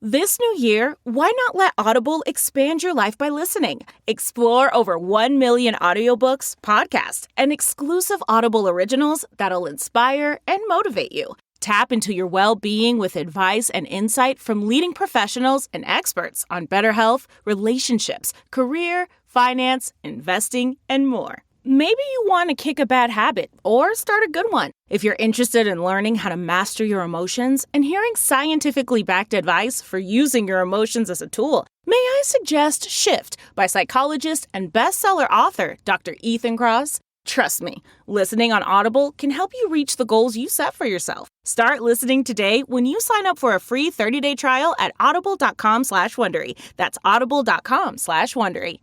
This new year, why not let Audible expand your life by listening? Explore over 1 million audiobooks, podcasts, and exclusive Audible originals that'll inspire and motivate you. Tap into your well-being with advice and insight from leading professionals and experts on better health, relationships, career, finance, investing, and more. Maybe you want to kick a bad habit or start a good one. If you're interested in learning how to master your emotions and hearing scientifically backed advice for using your emotions as a tool, may I suggest Shift by psychologist and bestseller author Dr. Ethan Kross? Trust me, listening on Audible can help you reach the goals you set for yourself. Start listening today when you sign up for a free 30-day trial at audible.com/Wondery. That's audible.com/Wondery.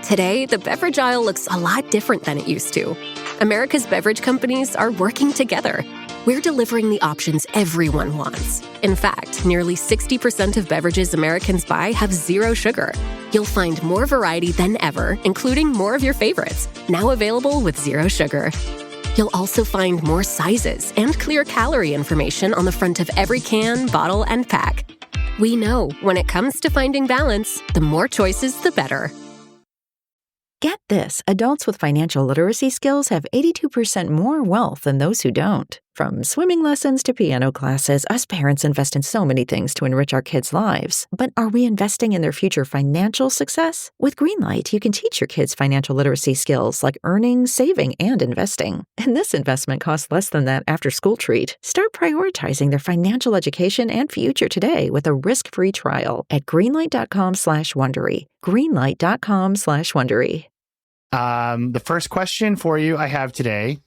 Today, the beverage aisle looks a lot different than it used to. America's beverage companies are working together. We're delivering the options everyone wants. In fact, nearly 60% of beverages Americans buy have zero sugar. You'll find more variety than ever, including more of your favorites, now available with zero sugar. You'll also find more sizes and clear calorie information on the front of every can, bottle, and pack. We know when it comes to finding balance, the more choices, the better. Get this, adults with financial literacy skills have 82% more wealth than those who don't. From swimming lessons to piano classes, us parents invest in so many things to enrich our kids' lives. But are we investing in their future financial success? With Greenlight, you can teach your kids financial literacy skills like earning, saving, and investing. And this investment costs less than that after-school treat. Start prioritizing their financial education and future today with a risk-free trial at greenlight.com/Wondery. greenlight.com/Wondery. The first question for you I have today,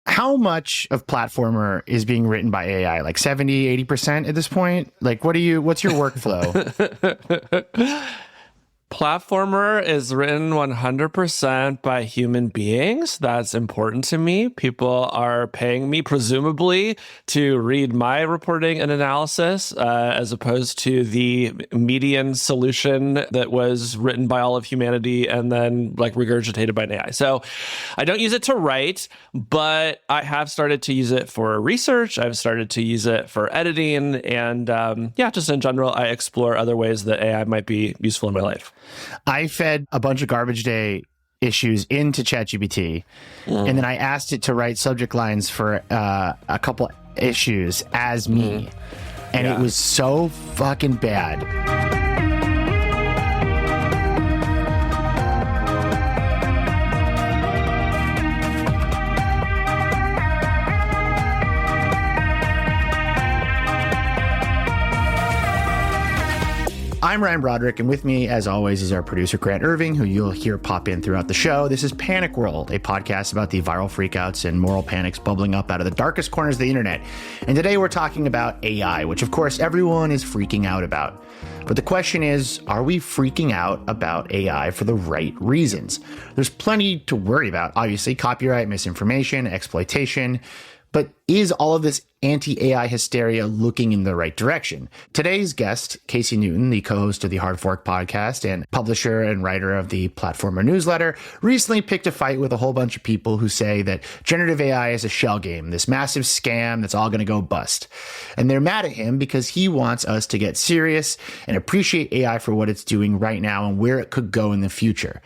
how much of Platformer is being written by AI? Like 70, 80% at this point? Like, what's your workflow? Platformer is written 100% by human beings. That's important to me. People are paying me, presumably, to read my reporting and analysis, as opposed to the median solution that was written by all of humanity and then regurgitated by an AI. So I don't use it to write, but I have started to use it for research. I've started to use it for editing. And just in general, I explore other ways that AI might be useful in my life. I fed a bunch of garbage day issues into ChatGPT, and then I asked it to write subject lines for a couple issues as me, and it was so fucking bad. I'm Ryan Broderick, and with me, as always, is our producer, Grant Irving, who you'll hear pop in throughout the show. This is Panic World, a podcast about the viral freakouts and moral panics bubbling up out of the darkest corners of the internet. And today we're talking about AI, which, of course, everyone is freaking out about. But the question is, are we freaking out about AI for the right reasons? There's plenty to worry about, obviously, copyright, misinformation, exploitation. But is all of this anti-AI hysteria looking in the right direction? Today's guest, Casey Newton, the co-host of the Hard Fork podcast and publisher and writer of the Platformer newsletter, recently picked a fight with a whole bunch of people who say that generative AI is a shell game, this massive scam that's all going to go bust. And they're mad at him because he wants us to get serious and appreciate AI for what it's doing right now and where it could go in the future.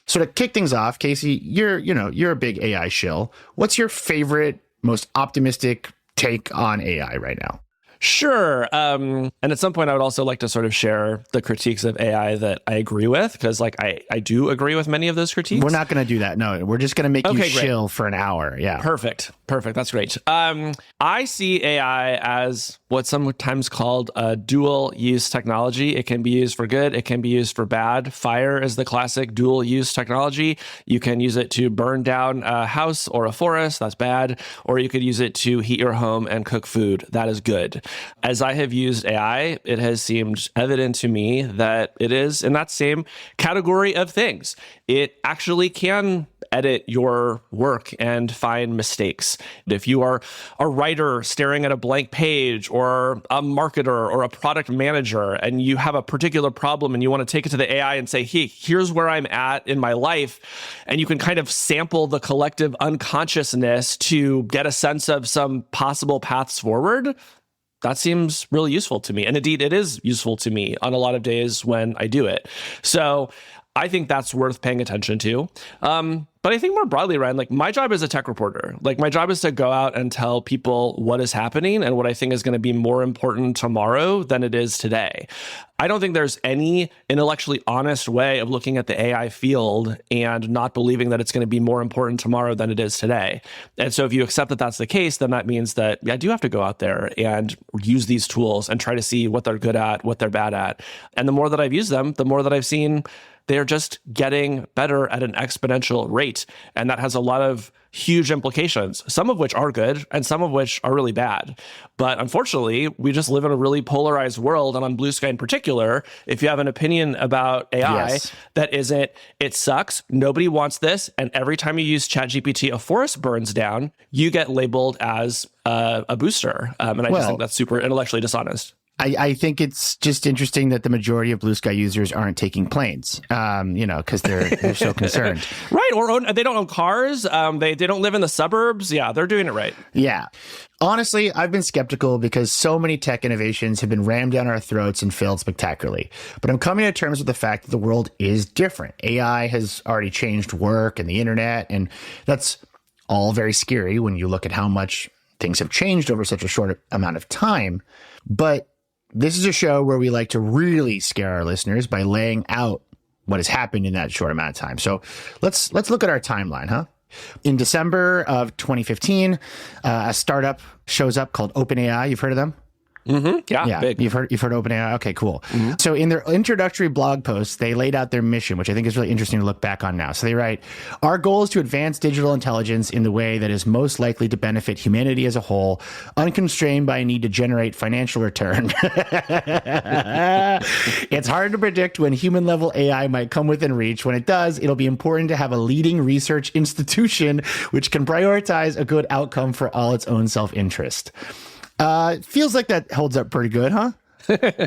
So to kick things off, Casey, you're a big AI shill. What's your favorite, most optimistic take on AI right now? Sure. And at some point, I would also like to sort of share the critiques of AI that I agree with, because I do agree with many of those critiques. We're not going to do that. No, we're just going to make you chill for an hour. Yeah. Perfect. That's great. I see AI as what's sometimes called a dual-use technology. It can be used for good. It can be used for bad. Fire is the classic dual-use technology. You can use it to burn down a house or a forest. That's bad. Or you could use it to heat your home and cook food. That is good. As I have used AI, it has seemed evident to me that it is in that same category of things. It actually can edit your work and find mistakes. If you are a writer staring at a blank page, or a marketer or a product manager, and you have a particular problem and you want to take it to the AI and say, hey, here's where I'm at in my life, and you can kind of sample the collective unconsciousness to get a sense of some possible paths forward, that seems really useful to me. And indeed, it is useful to me on a lot of days when I do it. So I think that's worth paying attention to. But I think more broadly, Ryan, like my job as a tech reporter, like my job is to go out and tell people what is happening and what I think is going to be more important tomorrow than it is today. I don't think there's any intellectually honest way of looking at the AI field and not believing that it's going to be more important tomorrow than it is today. And so if you accept that that's the case, then that means that I do have to go out there and use these tools and try to see what they're good at, what they're bad at. And the more that I've used them, the more that I've seen they're just getting better at an exponential rate. And that has a lot of huge implications, some of which are good and some of which are really bad. But unfortunately, we just live in a really polarized world. And on Blue Sky in particular, if you have an opinion about AI that isn't, it sucks, nobody wants this, and every time you use ChatGPT, a forest burns down, you get labeled as a booster. And I just think that's super intellectually dishonest. I think it's just interesting that the majority of Blue Sky users aren't taking planes, because they're so concerned. Right. Or they don't own cars. They don't live in the suburbs. Yeah, they're doing it right. Yeah. Honestly, I've been skeptical because so many tech innovations have been rammed down our throats and failed spectacularly. But I'm coming to terms with the fact that the world is different. AI has already changed work and the internet, and that's all very scary when you look at how much things have changed over such a short amount of time. But this is a show where we like to really scare our listeners by laying out what has happened in that short amount of time. So let's look at our timeline, huh? In December of 2015, a startup shows up called OpenAI. You've heard of them? Mm-hmm. Yeah, big. You've heard OpenAI? Okay, cool. Mm-hmm. So in their introductory blog post, they laid out their mission, which I think is really interesting to look back on now. So they write, "Our goal is to advance digital intelligence in the way that is most likely to benefit humanity as a whole, unconstrained by a need to generate financial return." It's hard to predict when human-level AI might come within reach. When it does, it'll be important to have a leading research institution which can prioritize a good outcome for all its own self-interest. Feels like that holds up pretty good, huh?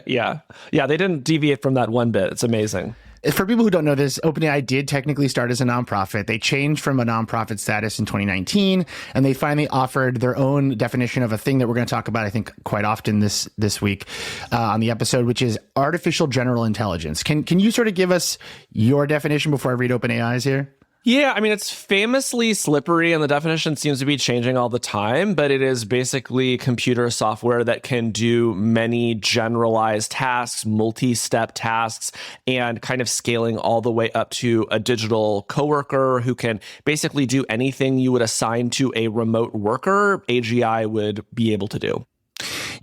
Yeah. Yeah, they didn't deviate from that one bit. It's amazing. For people who don't know this, OpenAI did technically start as a nonprofit. They changed from a nonprofit status in 2019, and they finally offered their own definition of a thing that we're going to talk about, I think, quite often this week on the episode, which is artificial general intelligence. Can you sort of give us your definition before I read OpenAI's here? Yeah, I mean, it's famously slippery and the definition seems to be changing all the time, but it is basically computer software that can do many generalized tasks, multi-step tasks, and kind of scaling all the way up to a digital coworker who can basically do anything you would assign to a remote worker, AGI would be able to do.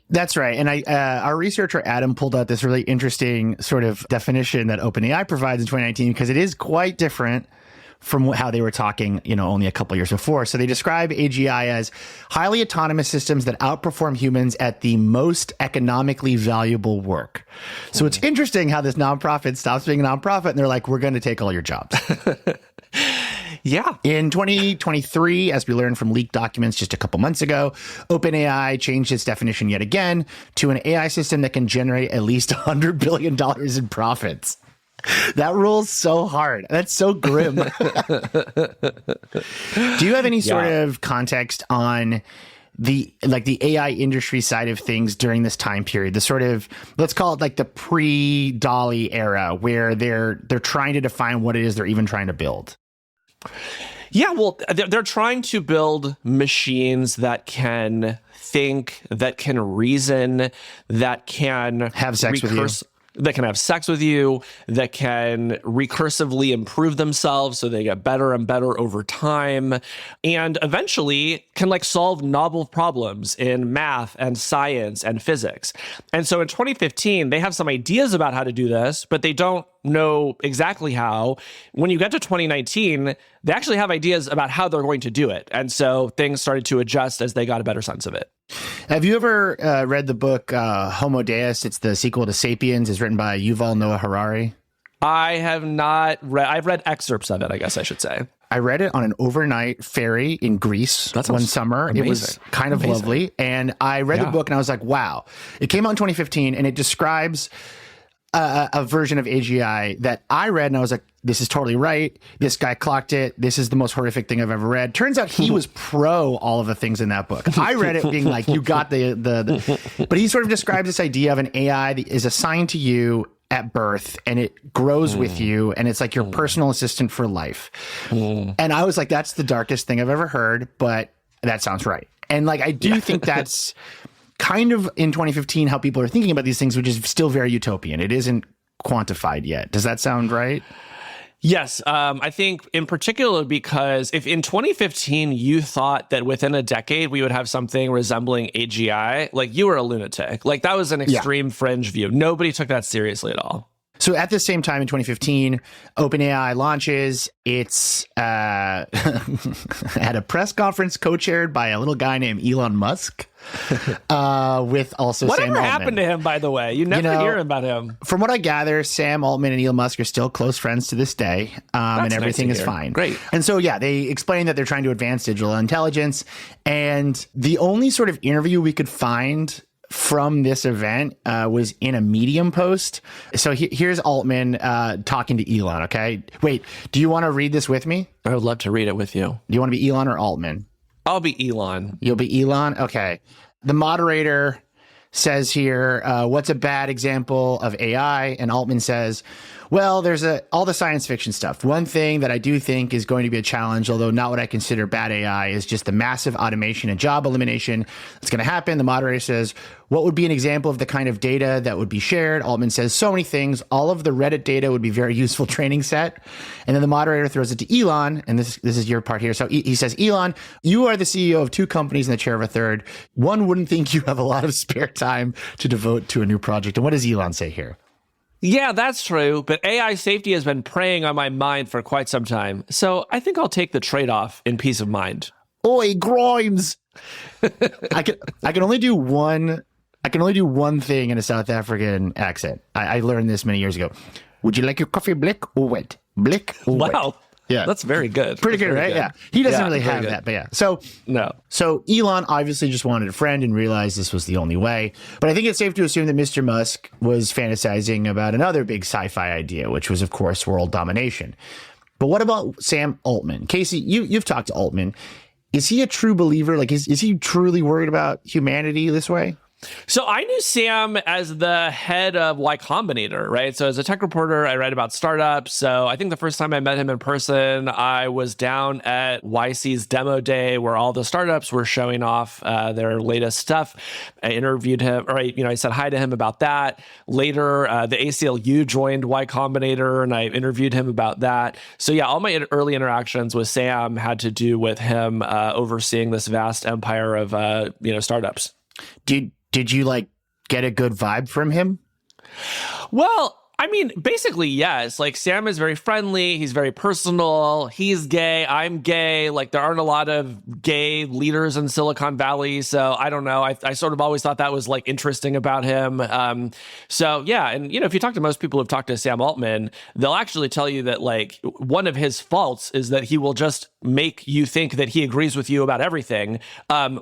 That's right. And our researcher, Adam, pulled out this really interesting sort of definition that OpenAI provides in 2019 because it is quite different from how they were talking, only a couple years before. So they describe AGI as highly autonomous systems that outperform humans at the most economically valuable work. So it's interesting how this nonprofit stops being a nonprofit and they're like, we're going to take all your jobs. Yeah. In 2023, as we learned from leaked documents just a couple months ago, OpenAI changed its definition yet again to an AI system that can generate at least $100 billion in profits. That rules so hard. That's so grim. Do you have any sort of context on the AI industry side of things during this time period? The sort of, let's call it like the pre-DALL-E era, where they're trying to define what it is they're even trying to build. Yeah, well, they're trying to build machines that can think, that can reason, that can have sex with you. That can have sex with you, that can recursively improve themselves so they get better and better over time, and eventually can solve novel problems in math and science and physics. And so in 2015, they have some ideas about how to do this, but they don't know exactly how. When you get to 2019, they actually have ideas about how they're going to do it. And so things started to adjust as they got a better sense of it. Have you ever read the book Homo Deus? It's the sequel to Sapiens. It's written by Yuval Noah Harari. I have not read. I've read excerpts of it, I guess I should say. I read it on an overnight ferry in Greece one summer. Amazing. It was kind of lovely. And I read the book and I was like, wow. It came out in 2015 and it describes a version of AGI that I read and I was like, this is totally right. This guy clocked it. This is the most horrific thing I've ever read. Turns out he was pro all of the things in that book. I read it being like, you got but he sort of describes this idea of an AI that is assigned to you at birth and it grows with you and it's like your personal assistant for life. And I was like, that's the darkest thing I've ever heard, but that sounds right. And like, I do think that's kind of in 2015 how people are thinking about these things, which is still very utopian. It isn't quantified yet. Does that sound right? Yes, I think in particular because if in 2015 you thought that within a decade we would have something resembling AGI, like you were a lunatic. Like that was an extreme fringe view. Nobody took that seriously at all. So at the same time in 2015, OpenAI launches. It's at a press conference co-chaired by a little guy named Elon Musk, with also Sam Altman. Whatever happened to him, by the way? You never hear about him. From what I gather, Sam Altman and Elon Musk are still close friends to this day, and everything is fine. Great. And so, they explain that they're trying to advance digital intelligence, and the only sort of interview we could find from this event was in a Medium post. So here's Altman talking to Elon, okay? Wait, do you want to read this with me? I would love to read it with you. Do you want to be Elon or Altman? I'll be Elon. You'll be Elon? Okay. The moderator says here, what's a bad example of AI? And Altman says, well, there's all the science fiction stuff. One thing that I do think is going to be a challenge, although not what I consider bad AI, is just the massive automation and job elimination that's going to happen. The moderator says, what would be an example of the kind of data that would be shared? Altman says so many things. All of the Reddit data would be very useful training set. And then the moderator throws it to Elon, and this is your part here. So he says, Elon, you are the CEO of two companies and the chair of a third. One wouldn't think you have a lot of spare time to devote to a new project. And what does Elon say here? Yeah, that's true. But AI safety has been preying on my mind for quite some time. So I think I'll take the trade-off in peace of mind. Oi, Grimes! I can only do one thing in a South African accent. I learned this many years ago. Would you like your coffee blick or wet? Blick or wet? Wow. Yeah. That's very good. Pretty good, right? Good. Yeah. He doesn't really have that, but yeah. So Elon obviously just wanted a friend and realized this was the only way. But I think it's safe to assume that Mr. Musk was fantasizing about another big sci-fi idea, which was, of course, world domination. But what about Sam Altman? Casey, you've talked to Altman. Is he a true believer? Like, is he truly worried about humanity this way? So I knew Sam as the head of Y Combinator, right? So as a tech reporter, I write about startups. So I think the first time I met him in person, I was down at YC's demo day where all the startups were showing off their latest stuff. I interviewed him, or I said hi to him about that. Later, the ACLU joined Y Combinator, and I interviewed him about that. So yeah, all my early interactions with Sam had to do with him overseeing this vast empire of startups. Did you get a good vibe from him? Well, I mean, basically, yes. Like, Sam is very friendly. He's very personal. He's gay. I'm gay. Like, there aren't a lot of gay leaders in Silicon Valley. So I don't know. I sort of always thought that was interesting about him. So yeah. And, if you talk to most people who've talked to Sam Altman, they'll actually tell you that one of his faults is that he will just make you think that he agrees with you about everything,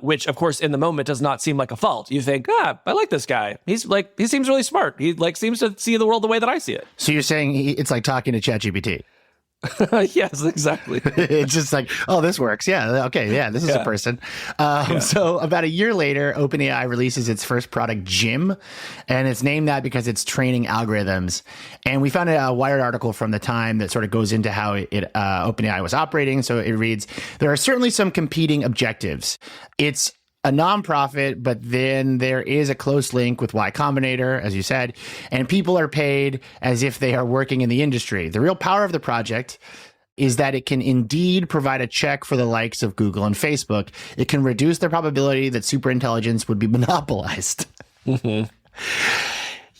which of course in the moment does not seem like a fault. You think, I like this guy. He seems really smart. He seems to see the world the way that I see it. So you're saying it's like talking to ChatGPT? Yes, exactly. It's just like, oh, this works. Yeah. Okay. Yeah. This is a person. So about a year later, OpenAI releases its first product, Jim, and it's named that because it's training algorithms. And we found a Wired article from the time that sort of goes into how OpenAI was operating. So it reads, there are certainly some competing objectives. It's a nonprofit, but then there is a close link with Y Combinator, as you said, and people are paid as if they are working in the industry. The real power of the project is that it can indeed provide a check for the likes of Google and Facebook. It can reduce the probability that superintelligence would be monopolized. Mm-hmm.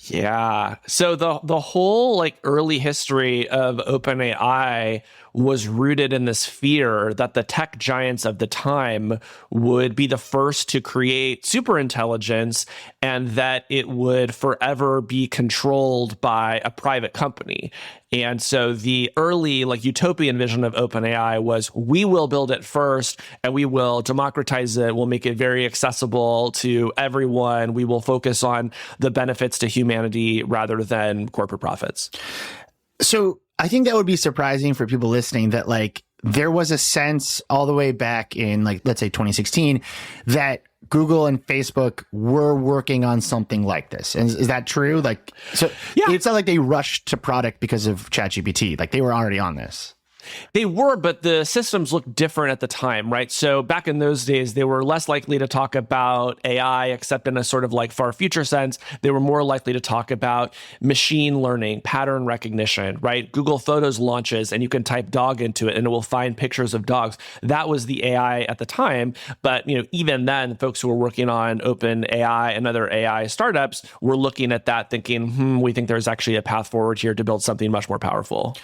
Yeah. So the whole early history of OpenAI was rooted in this fear that the tech giants of the time would be the first to create superintelligence and that it would forever be controlled by a private company. And so the early utopian vision of OpenAI was, we will build it first and we will democratize it. We'll make it very accessible to everyone. We will focus on the benefits to humanity rather than corporate profits. So I think that would be surprising for people listening that there was a sense all the way back in let's say 2016 that Google and Facebook were working on something like this. And is that true? Yeah. It's not like they rushed to product because of ChatGPT. They were already on this. They were, but the systems looked different at the time, right? So back in those days, they were less likely to talk about AI, except in a sort of far future sense. They were more likely to talk about machine learning, pattern recognition, right? Google Photos launches and you can type dog into it and it will find pictures of dogs. That was the AI at the time. But, even then, folks who were working on OpenAI and other AI startups were looking at that thinking, we think there's actually a path forward here to build something much more powerful.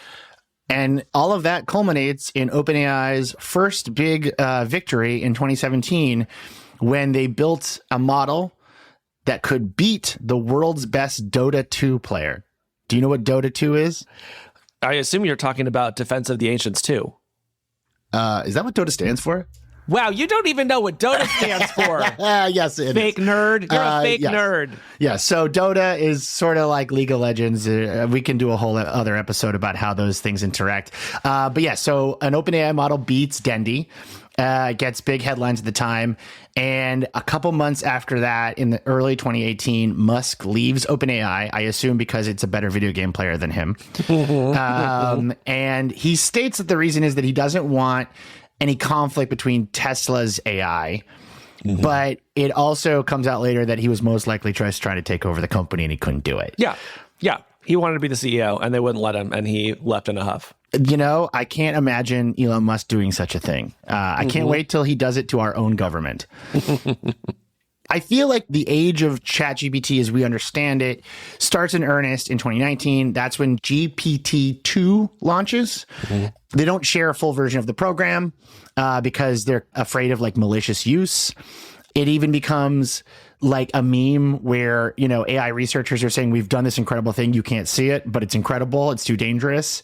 And all of that culminates in OpenAI's first big victory in 2017 when they built a model that could beat the world's best Dota 2 player. Do you know what Dota 2 is? I assume you're talking about Defense of the Ancients 2. Is that what Dota stands for? Wow, you don't even know what Dota stands for. Yes, it fake is. Nerd. You're a fake nerd. Yeah, so Dota is sort of like League of Legends. We can do a whole other episode about how those things interact. But yeah, so an OpenAI model beats Dendy. Gets big headlines at the time. And a couple months after that, in the early 2018, Musk leaves OpenAI, I assume because it's a better video game player than him. And he states that the reason is that he doesn't want any conflict between Tesla's AI. But it also comes out later that he was most likely trying to take over the company and he couldn't do it. Yeah. He wanted to be the CEO and they wouldn't let him and he left in a huff. I can't imagine Elon Musk doing such a thing. I can't wait till he does it to our own government. I feel like the age of ChatGPT as we understand it starts in earnest in 2019. That's when GPT-2 launches. They don't share a full version of the program because they're afraid of malicious use. It even becomes like a meme where, AI researchers are saying, we've done this incredible thing. You can't see it, but it's incredible. It's too dangerous.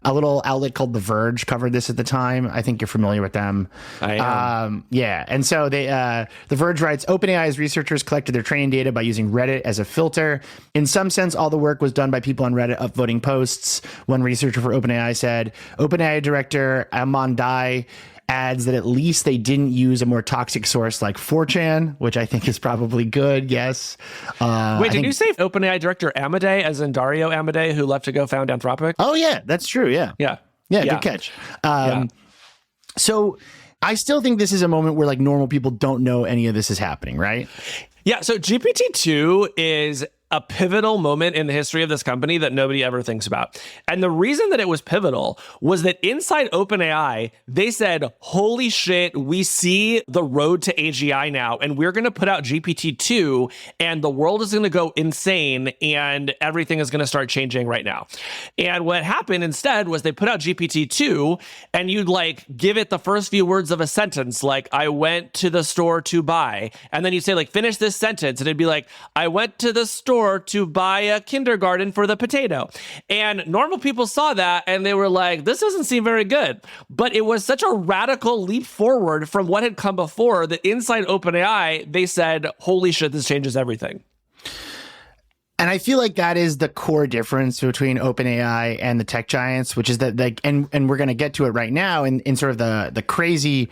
A little outlet called The Verge covered this at the time. I think you're familiar with them. I am. Yeah. And so The Verge writes, OpenAI's researchers collected their training data by using Reddit as a filter. In some sense, all the work was done by people on Reddit upvoting posts. One researcher for OpenAI said, OpenAI director Aman Dai adds that at least they didn't use a more toxic source like 4chan, which I think is probably good. Yes. Wait, did you say OpenAI director Amadei, as in Dario Amadei, who left to go found Anthropic? Oh, yeah, that's true. Yeah. Yeah. Good catch. So I still think this is a moment where normal people don't know any of this is happening, right? Yeah. So GPT-2 is a pivotal moment in the history of this company that nobody ever thinks about. And the reason that it was pivotal was that inside OpenAI, they said, holy shit, we see the road to AGI now, and we're going to put out GPT-2, and the world is going to go insane, and everything is going to start changing right now. And what happened instead was they put out GPT-2, and you'd give it the first few words of a sentence, like, I went to the store to buy. And then you'd say, finish this sentence, and it'd be like, I went to the store to buy a kindergarten for the potato. And normal people saw that and they were like, this doesn't seem very good. But it was such a radical leap forward from what had come before that inside OpenAI, they said, holy shit, this changes everything. And I feel like that is the core difference between OpenAI and the tech giants, which is that and we're going to get to it right now in sort of the crazy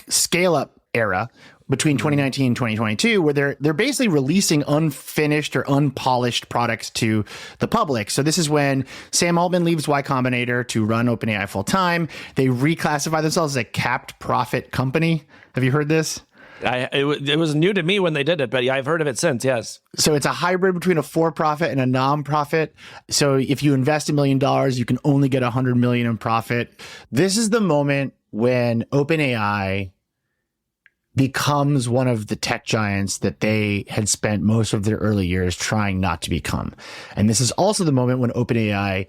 scale up era between 2019 and 2022, where they're basically releasing unfinished or unpolished products to the public. So this is when Sam Altman leaves Y Combinator to run OpenAI full time. They reclassify themselves as a capped profit company. Have you heard this? It was new to me when they did it, but yeah, I've heard of it since, yes. So it's a hybrid between a for-profit and a non-profit. So if you invest $1 million, you can only get $100 million in profit. This is the moment when OpenAI becomes one of the tech giants that they had spent most of their early years trying not to become. And this is also the moment when OpenAI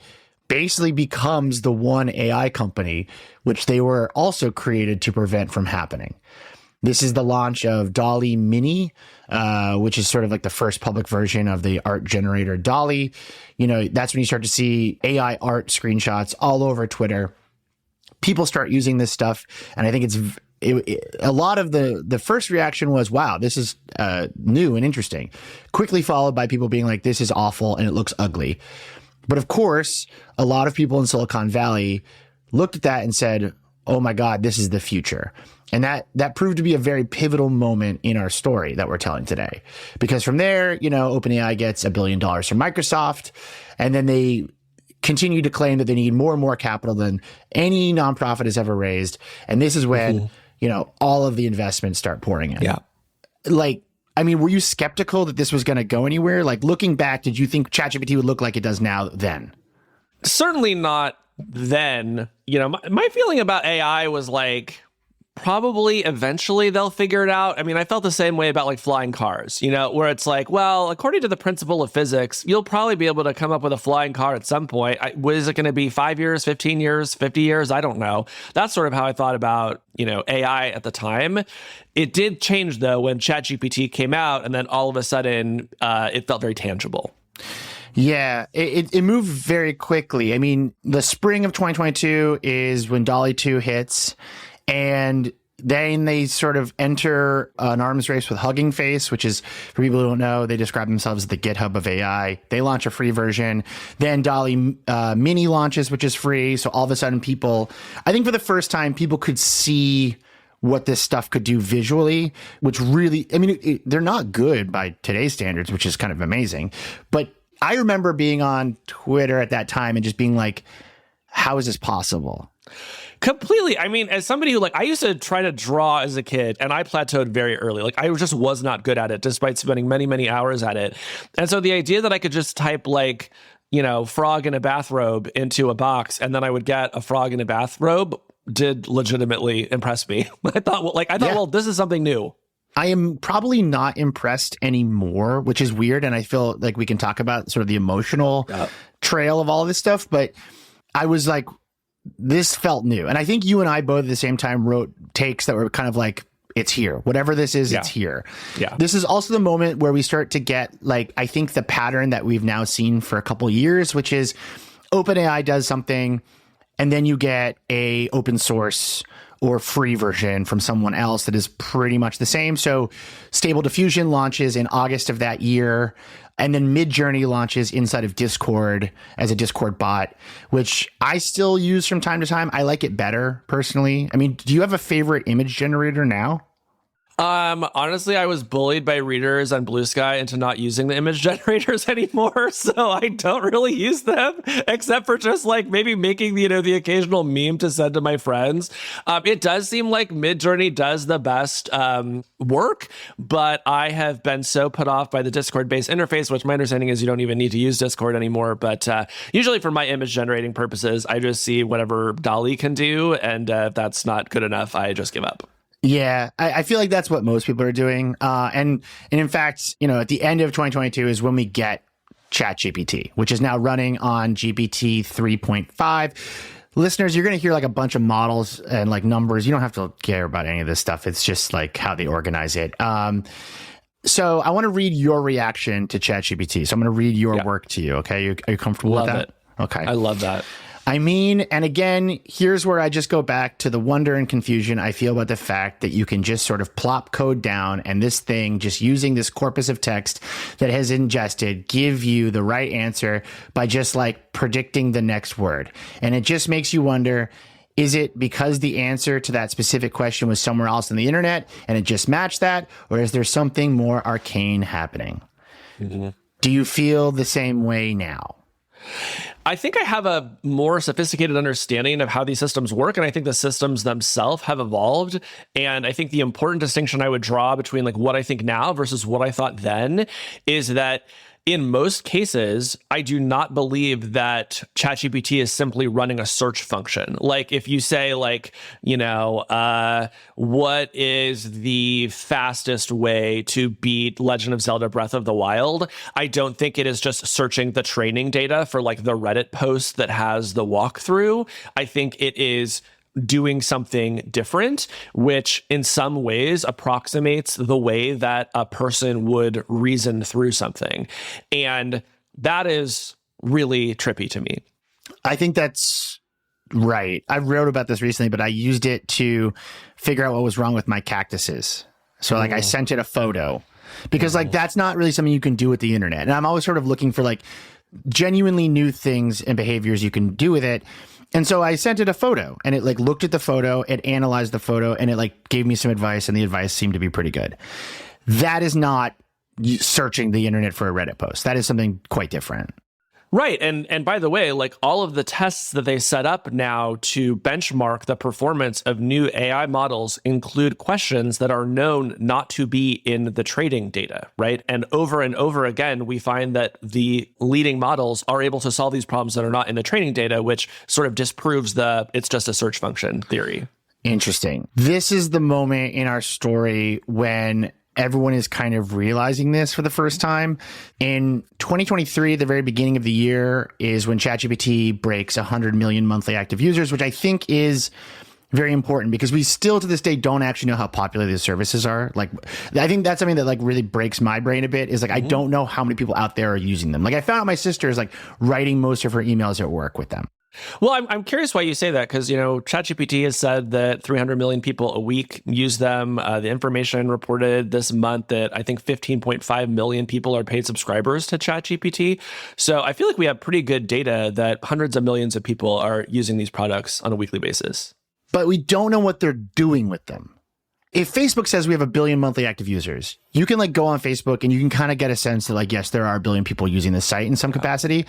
basically becomes the one AI company, which they were also created to prevent from happening. This is the launch of DALL-E Mini, which is sort of like the first public version of the art generator DALL-E. That's when you start to see AI art screenshots all over Twitter. People start using this stuff, and I think a lot of the first reaction was, wow, this is new and interesting, quickly followed by people being like, this is awful and it looks ugly. But of course, a lot of people in Silicon Valley looked at that and said, oh my God, this is the future. And that proved to be a very pivotal moment in our story that we're telling today. Because from there, OpenAI gets $1 billion from Microsoft, and then they continue to claim that they need more and more capital than any nonprofit has ever raised. And this is when, all of the investments start pouring in. Yeah. Were you skeptical that this was going to go anywhere? Like, looking back, did you think ChatGPT would look like it does now then? Certainly not then. My feeling about AI was like, probably eventually they'll figure it out. I felt the same way about like flying cars, where it's like, well, according to the principle of physics, you'll probably be able to come up with a flying car at some point. Is it going to be 5 years, 15 years, 50 years? I don't know. That's sort of how I thought about, AI at the time. It did change, though, when ChatGPT came out, and then all of a sudden it felt very tangible. Yeah, it moved very quickly. The spring of 2022 is when DALL-E 2 hits. And then they sort of enter an arms race with Hugging Face, which is, for people who don't know, they describe themselves as the GitHub of AI. They launch a free version. Then DALL-E Mini launches, which is free. So all of a sudden I think for the first time, people could see what this stuff could do visually, which really, they're not good by today's standards, which is kind of amazing. But I remember being on Twitter at that time and just being like, how is this possible? Completely. As somebody who I used to try to draw as a kid, and I plateaued very early. I just was not good at it, despite spending many, many hours at it. And so the idea that I could just type frog in a bathrobe into a box, and then I would get a frog in a bathrobe did legitimately impress me. I thought, well, this is something new. I am probably not impressed anymore, which is weird. And I feel like we can talk about sort of the emotional trail of all of this stuff. But I was like, this felt new. And I think you and I both at the same time wrote takes that were kind of like, it's here. Whatever this is, it's here. Yeah. This is also the moment where we start to get, I think the pattern that we've now seen for a couple of years, which is OpenAI does something, and then you get a open source or free version from someone else that is pretty much the same. So Stable Diffusion launches in August of that year. And then Midjourney launches inside of Discord as a Discord bot, which I still use from time to time. I like it better, personally. Do you have a favorite image generator now? Honestly, I was bullied by readers on Blue Sky into not using the image generators anymore, so I don't really use them, except for just maybe making the occasional meme to send to my friends. It does seem like Midjourney does the best work, but I have been so put off by the Discord-based interface, which my understanding is you don't even need to use Discord anymore. But usually for my image generating purposes, I just see whatever DALL-E can do, and if that's not good enough, I just give up. Yeah, I feel like that's what most people are doing. And in fact, at the end of 2022 is when we get ChatGPT, which is now running on GPT 3.5. Listeners, you're going to hear a bunch of models and numbers. You don't have to care about any of this stuff. It's just how they organize it. So I want to read your reaction to ChatGPT. So I'm going to read your work to you. Okay. Are you comfortable with that? Love it. Okay. I love that. And again, here's where I just go back to the wonder and confusion I feel about the fact that you can just sort of plop code down and this thing, just using this corpus of text that has ingested, give you the right answer by just predicting the next word. And it just makes you wonder, is it because the answer to that specific question was somewhere else on the internet and it just matched that? Or is there something more arcane happening? Mm-hmm. Do you feel the same way now? I think I have a more sophisticated understanding of how these systems work, and I think the systems themselves have evolved. And I think the important distinction I would draw between what I think now versus what I thought then is that in most cases, I do not believe that ChatGPT is simply running a search function. Like if you say like, what is the fastest way to beat Legend of Zelda Breath of the Wild? I don't think it is just searching the training data for like the Reddit post that has the walkthrough. I think it is doing something different, which in some ways approximates the way that a person would reason through something. And that is really trippy to me. I think that's right. I wrote about this recently, but I used it to figure out what was wrong with my cactuses. So like I sent it a photo because like that's not really something you can do with the internet. And I'm always sort of looking for like genuinely new things and behaviors you can do with it. And so I sent it a photo and it like looked at the photo, it analyzed the photo, and it like gave me some advice, and the advice seemed to be pretty good. That is not searching the internet for a Reddit post. That is something quite different. Right. And by the way, like all of the tests that they set up now to benchmark the performance of new AI models include questions that are known not to be in the training data, right? And over again, we find that the leading models are able to solve these problems that are not in the training data, which sort of disproves the it's just a search function theory. Interesting. This is the moment in our story when everyone is kind of realizing this for the first time. In 2023, the very beginning of the year, is when ChatGPT breaks 100 million monthly active users, which I think is very important because we still to this day don't actually know how popular these services are. Like, I think that's something that like really breaks my brain a bit is like, I don't know how many people out there are using them. Like I found out my sister is like writing most of her emails at work with them. Well, I'm curious why you say that, because, ChatGPT has said that 300 million people a week use them. The information reported this month that I think 15.5 million people are paid subscribers to ChatGPT. So I feel like we have pretty good data that hundreds of millions of people are using these products on a weekly basis. But we don't know what they're doing with them. If Facebook says we have 1 billion monthly active users, you can like go on Facebook and you can kind of get a sense that like, yes, there are 1 billion people using this site in some capacity.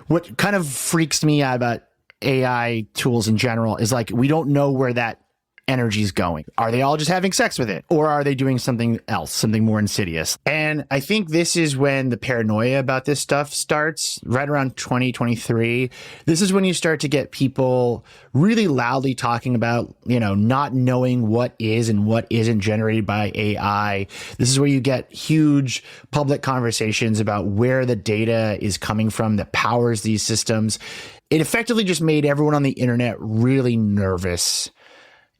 What kind of freaks me out about AI tools in general is like, we don't know where that energy is going. Are they all just having sex with it? Or are they doing something else, something more insidious? And I think this is when the paranoia about this stuff starts, right around 2023. This is when you start to get people really loudly talking about, not knowing what is and what isn't generated by AI. This is where you get huge public conversations about where the data is coming from that powers these systems. It effectively just made everyone on the internet really nervous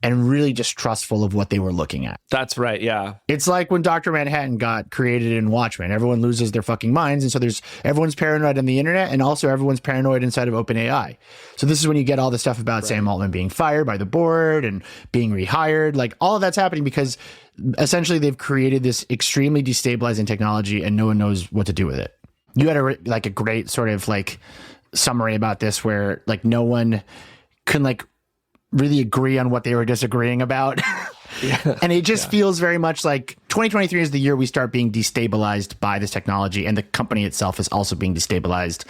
and really distrustful of what they were looking at. That's right, yeah. It's like when Dr. Manhattan got created in Watchmen. Everyone loses their fucking minds, and so everyone's paranoid on the internet, and also everyone's paranoid inside of OpenAI. So this is when you get all the stuff about Sam Altman being fired by the board and being rehired. Like, all of that's happening because essentially they've created this extremely destabilizing technology, and no one knows what to do with it. You had a great sort of like summary about this where like no one can like really agree on what they were disagreeing about. Yeah. And it just feels very much like 2023 is the year we start being destabilized by this technology, and the company itself is also being destabilized.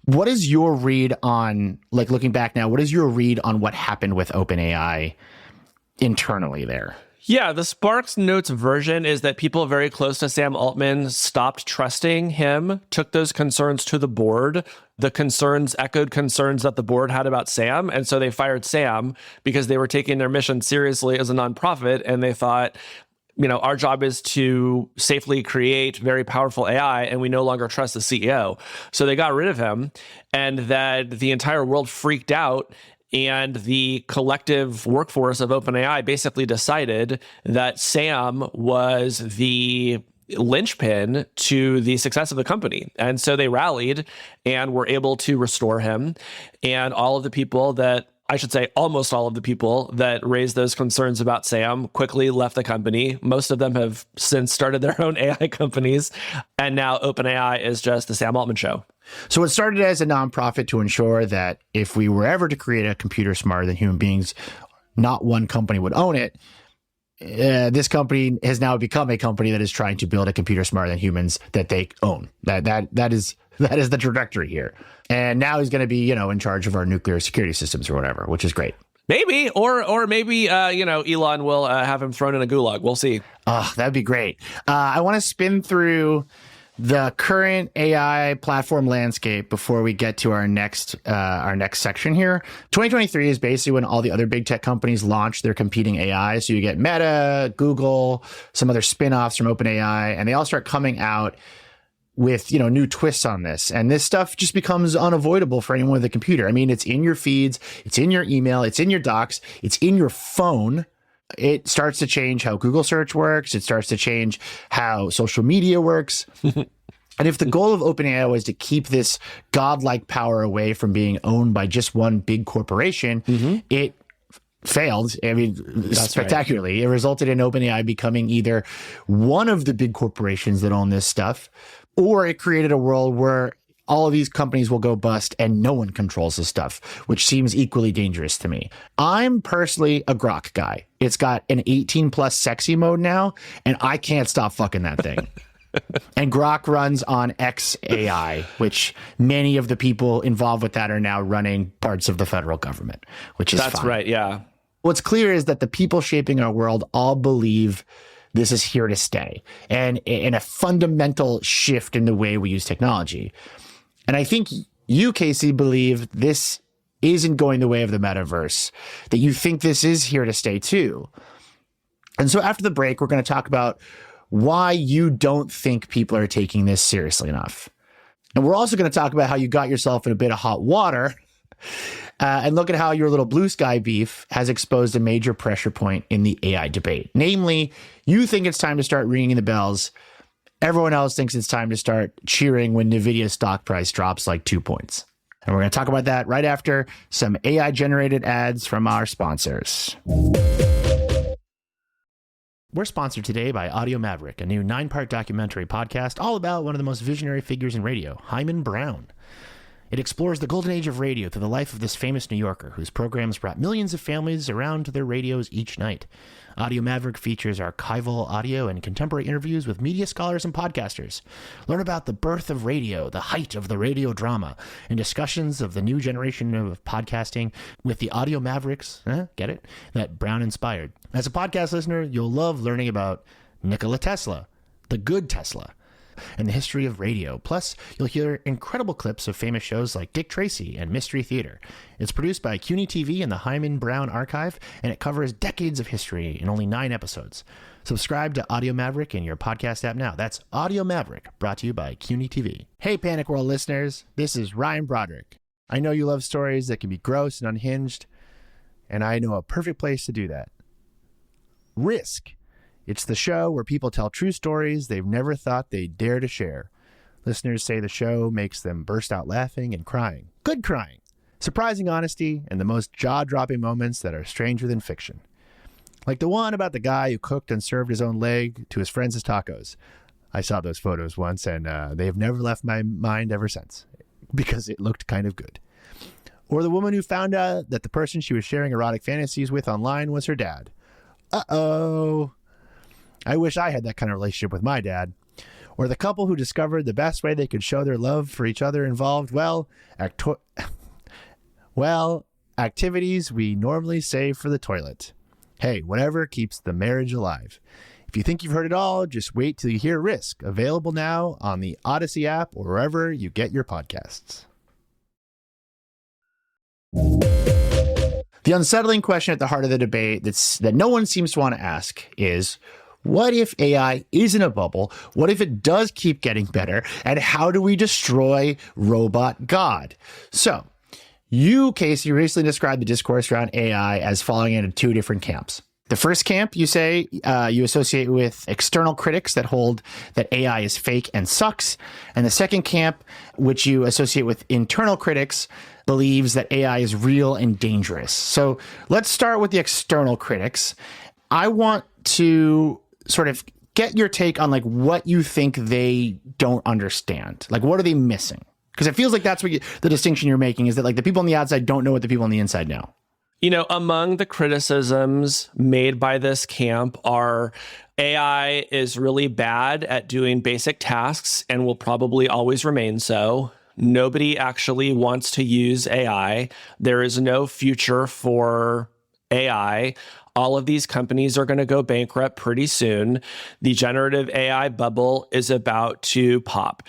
What is your read on, like looking back now, what is your read on what happened with OpenAI internally there? Yeah, the Sparks Notes version is that people very close to Sam Altman stopped trusting him, took those concerns to the board. The concerns echoed concerns that the board had about Sam. And so they fired Sam because they were taking their mission seriously as a nonprofit. And they thought, our job is to safely create very powerful AI, and we no longer trust the CEO. So they got rid of him, and that the entire world freaked out. And the collective workforce of OpenAI basically decided that Sam was the linchpin to the success of the company. And so they rallied and were able to restore him. And all of the people that, I should say almost all of the people that raised those concerns about Sam quickly left the company. Most of them have since started their own AI companies. And now OpenAI is just the Sam Altman show. So it started as a nonprofit to ensure that if we were ever to create a computer smarter than human beings, not one company would own it. This company has now become a company that is trying to build a computer smarter than humans that they own. That is the trajectory here. And now he's going to be, in charge of our nuclear security systems or whatever, which is great. Maybe, or maybe, Elon will have him thrown in a gulag. We'll see. Oh, that'd be great. I want to spin through the current AI platform landscape before we get to our next section here. 2023 is basically when all the other big tech companies launch their competing AI. So you get Meta, Google, some other spin-offs from OpenAI, and they all start coming out with, new twists on this. And this stuff just becomes unavoidable for anyone with a computer. I mean, it's in your feeds, it's in your email, it's in your docs, it's in your phone. It starts to change how Google search works. It starts to change how social media works. And if the goal of OpenAI was to keep this godlike power away from being owned by just one big corporation, it failed. I mean, that's spectacularly. Right. It resulted in OpenAI becoming either one of the big corporations that own this stuff, or it created a world where all of these companies will go bust and no one controls this stuff, which seems equally dangerous to me. I'm personally a Grok guy. It's got an 18 plus sexy mode now, and I can't stop fucking that thing. And Grok runs on XAI, which many of the people involved with that are now running parts of the federal government, which is That's fine. right, yeah. What's clear is that the people shaping our world all believe this is here to stay, and in a fundamental shift in the way we use technology. And I think you, Casey, believe this isn't going the way of the metaverse, that you think this is here to stay too. And so after the break, we're going to talk about why you don't think people are taking this seriously enough. And we're also going to talk about how you got yourself in a bit of hot water and look at how your little blue sky beef has exposed a major pressure point in the AI debate. Namely, you think it's time to start ringing the bells. Everyone else thinks it's time to start cheering when NVIDIA's stock price drops like 2 points. And we're going to talk about that right after some AI-generated ads from our sponsors. We're sponsored today by Audio Maverick, a new 9-part documentary podcast all about one of the most visionary figures in radio, Hyman Brown. It explores the golden age of radio through the life of this famous New Yorker whose programs brought millions of families around to their radios each night. Audio Maverick features archival audio and contemporary interviews with media scholars and podcasters. Learn about the birth of radio, the height of the radio drama, and discussions of the new generation of podcasting with the Audio Mavericks, get it? That Brown inspired. As a podcast listener, you'll love learning about Nikola Tesla, the good Tesla, and the history of radio. Plus, you'll hear incredible clips of famous shows like Dick Tracy and Mystery Theater. It's produced by CUNY TV and the Hyman Brown Archive, and it covers decades of history in only 9 episodes. Subscribe to Audio Maverick in your podcast app now. That's Audio Maverick, brought to you by CUNY TV. Hey, Panic World listeners, this is Ryan Broderick. I know you love stories that can be gross and unhinged, and I know a perfect place to do that. Risk. It's the show where people tell true stories they've never thought they'd dare to share. Listeners say the show makes them burst out laughing and crying. Good crying. Surprising honesty and the most jaw-dropping moments that are stranger than fiction. Like the one about the guy who cooked and served his own leg to his friends as tacos. I saw those photos once, and they have never left my mind ever since, because it looked kind of good. Or the woman who found out that the person she was sharing erotic fantasies with online was her dad. Uh-oh. I wish I had that kind of relationship with my dad. Or the couple who discovered the best way they could show their love for each other involved, activities we normally save for the toilet. Hey, whatever keeps the marriage alive. If you think you've heard it all, just wait till you hear Risk, available now on the Odyssey app or wherever you get your podcasts. The unsettling question at the heart of the debate that no one seems to want to ask is, what if AI isn't a bubble? What if it does keep getting better? And how do we destroy robot God? So, you, Casey, recently described the discourse around AI as falling into 2 different camps. The first camp, you say, you associate with external critics that hold that AI is fake and sucks. And the second camp, which you associate with internal critics, believes that AI is real and dangerous. So let's start with the external critics. I want to sort of get your take on like what you think they don't understand. Like, what are they missing? Because it feels like that's what the distinction you're making is that like the people on the outside don't know what the people on the inside know. You know, among the criticisms made by this camp are AI is really bad at doing basic tasks and will probably always remain so. Nobody actually wants to use AI. There is no future for AI, all of these companies are going to go bankrupt pretty soon. The generative AI bubble is about to pop.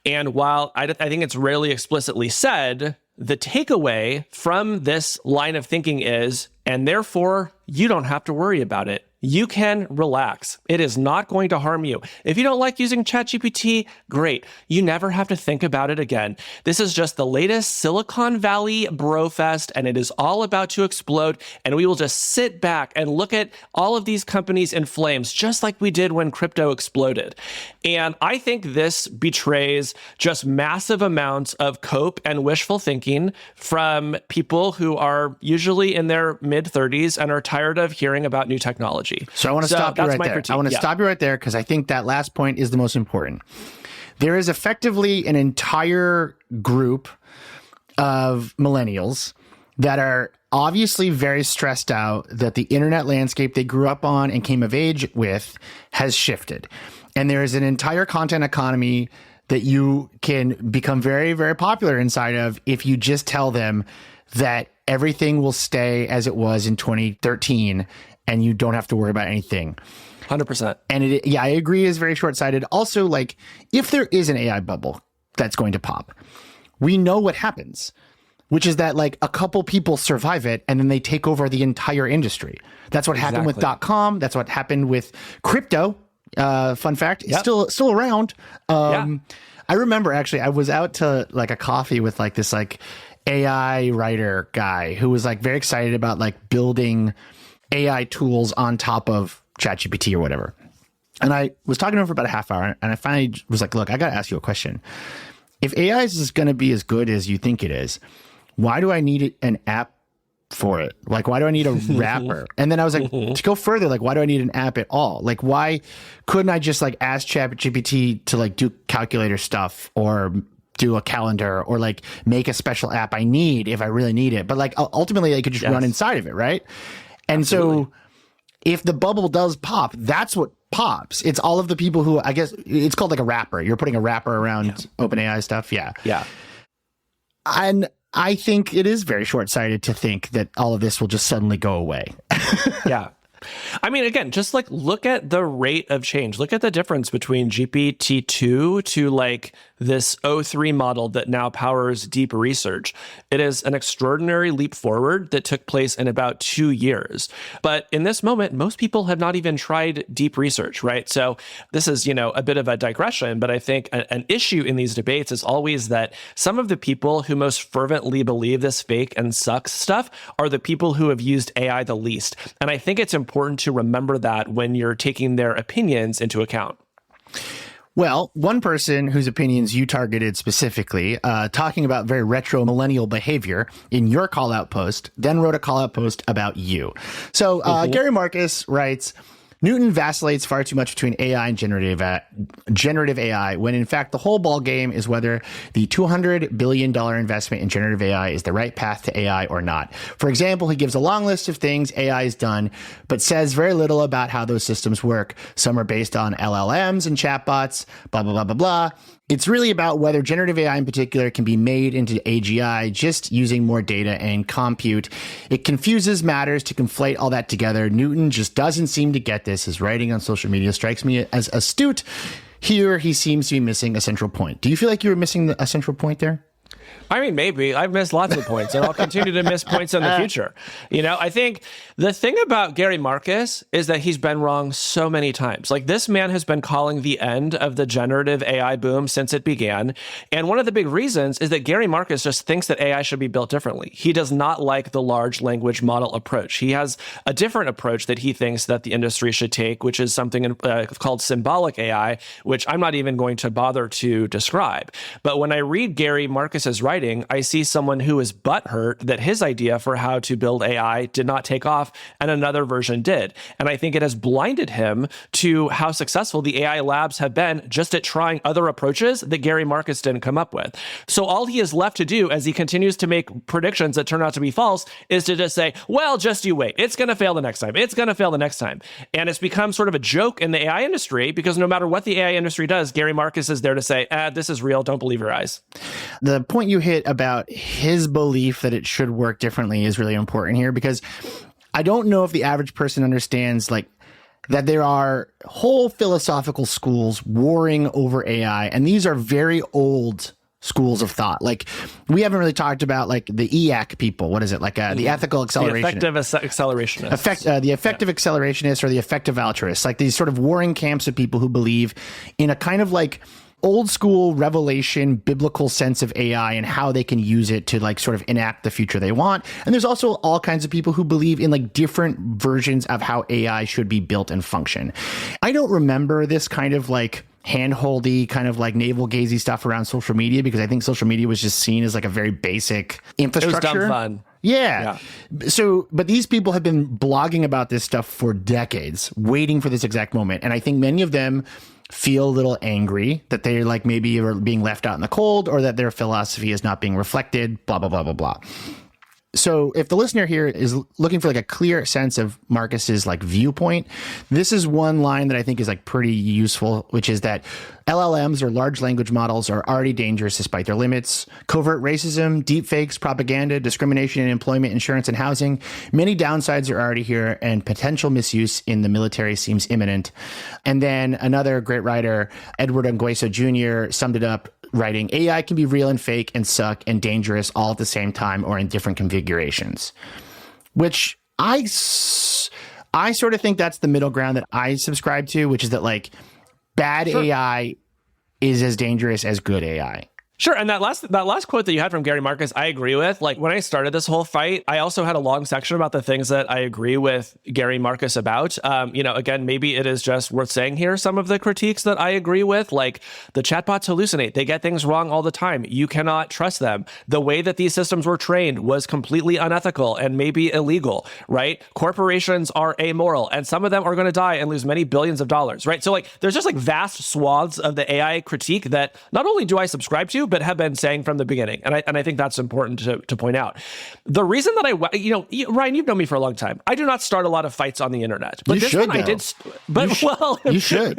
And while I think it's rarely explicitly said, the takeaway from this line of thinking is, and therefore, you don't have to worry about it. You can relax. It is not going to harm you. If you don't like using ChatGPT, great. You never have to think about it again. This is just the latest Silicon Valley brofest, and it is all about to explode. And we will just sit back and look at all of these companies in flames, just like we did when crypto exploded. And I think this betrays just massive amounts of cope and wishful thinking from people who are usually in their mid-30s and are tired of hearing about new technology. So I want to stop you right there. I want to stop you right there because I think that last point is the most important. There is effectively an entire group of millennials that are obviously very stressed out that the internet landscape they grew up on and came of age with has shifted. And there is an entire content economy that you can become very, very popular inside of if you just tell them that everything will stay as it was in 2013 and you don't have to worry about anything. 100%. And I agree, is very short-sighted. Also, like, if there is an AI bubble that's going to pop, we know what happens, which is that like a couple people survive it and then they take over the entire industry. That's what happened with .com. That's what happened with crypto. Fun fact, it's still around. I remember actually I was out to like a coffee with like this like AI writer guy who was like very excited about like building AI tools on top of ChatGPT or whatever. And I was talking to him for about a half hour and I finally was like, look, I got to ask you a question. If AI is going to be as good as you think it is, why do I need an app for it? Like, why do I need a wrapper? And then I was like, to go further, like, why do I need an app at all? Like, why couldn't I just like ask ChatGPT to like do calculator stuff or do a calendar or like make a special app I need if I really need it? But like ultimately I could just run inside of it, right? And so if the bubble does pop, that's what pops. It's all of the people who, I guess it's called like a wrapper. You're putting a wrapper around OpenAI stuff. Yeah. And I think it is very short-sighted to think that all of this will just suddenly go away. Yeah. I mean, again, just like look at the rate of change. Look at the difference between GPT-2 to like this O3 model that now powers deep research. It is an extraordinary leap forward that took place in about 2 years. But in this moment, most people have not even tried deep research, right? So this is, a bit of a digression, but I think an issue in these debates is always that some of the people who most fervently believe this fake and sucks stuff are the people who have used AI the least. And I think it's important to remember that when you're taking their opinions into account. Well, one person whose opinions you targeted specifically, talking about very retro millennial behavior in your call-out post, then wrote a call-out post about you. So Gary Marcus writes, Newton vacillates far too much between AI and generative AI, when in fact the whole ball game is whether the $200 billion investment in generative AI is the right path to AI or not. For example, he gives a long list of things AI has done, but says very little about how those systems work. Some are based on LLMs and chatbots, blah, blah, blah, blah, blah. It's really about whether generative AI in particular can be made into AGI just using more data and compute. It confuses matters to conflate all that together. Newton just doesn't seem to get this. His writing on social media strikes me as astute. Here, he seems to be missing a central point. Do you feel like you were missing a central point there? I mean, maybe. I've missed lots of points, and I'll continue to miss points in the future. I think the thing about Gary Marcus is that he's been wrong so many times. Like, this man has been calling the end of the generative AI boom since it began. And one of the big reasons is that Gary Marcus just thinks that AI should be built differently. He does not like the large language model approach. He has a different approach that he thinks that the industry should take, which is something called symbolic AI, which I'm not even going to bother to describe. But when I read Gary Marcus's writing, I see someone who is butthurt that his idea for how to build AI did not take off and another version did. And I think it has blinded him to how successful the AI labs have been just at trying other approaches that Gary Marcus didn't come up with. So all he is left to do as he continues to make predictions that turn out to be false is to just say, well, just you wait. It's going to fail the next time. It's going to fail the next time. And it's become sort of a joke in the AI industry because no matter what the AI industry does, Gary Marcus is there to say, this is real. Don't believe your eyes. The point you hit about his belief that it should work differently is really important here because I don't know if the average person understands like that there are whole philosophical schools warring over AI, and these are very old schools of thought. Like, we haven't really talked about like the EAC people. What is it? Like the ethical acceleration. The effective accelerationists. The effective accelerationists or the effective altruists. Like these sort of warring camps of people who believe in a kind of like old school revelation, biblical sense of AI and how they can use it to like sort of enact the future they want. And there's also all kinds of people who believe in like different versions of how AI should be built and function. I don't remember this kind of like handholdy, kind of like navel-gazy stuff around social media, because I think social media was just seen as like a very basic infrastructure. It was dumb fun. Yeah. So, but these people have been blogging about this stuff for decades, waiting for this exact moment. And I think many of them feel a little angry that they like maybe are being left out in the cold, or that their philosophy is not being reflected, blah, blah, blah, blah, blah. So if the listener here is looking for like a clear sense of Marcus's like viewpoint, this is one line that I think is like pretty useful, which is that LLMs or large language models are already dangerous despite their limits. Covert racism, deepfakes, propaganda, discrimination in employment, insurance, and housing. Many downsides are already here, and potential misuse in the military seems imminent. And then another great writer, Edward Ngueso Jr., summed it up writing, AI can be real and fake and suck and dangerous all at the same time or in different configurations, which I sort of think that's the middle ground that I subscribe to, which is that like bad AI is as dangerous as good AI. Sure. And that last quote that you had from Gary Marcus, I agree with. Like, when I started this whole fight, I also had a long section about the things that I agree with Gary Marcus about. Again, maybe it is just worth saying here some of the critiques that I agree with, like the chatbots hallucinate. They get things wrong all the time. You cannot trust them. The way that these systems were trained was completely unethical and maybe illegal, right? Corporations are amoral, and some of them are going to die and lose many billions of dollars, right? So like, there's just like vast swaths of the AI critique that not only do I subscribe to, but have been saying from the beginning. And I think that's important to point out. The reason that Ryan, you've known me for a long time. I do not start a lot of fights on the internet. But this one I did. But you should.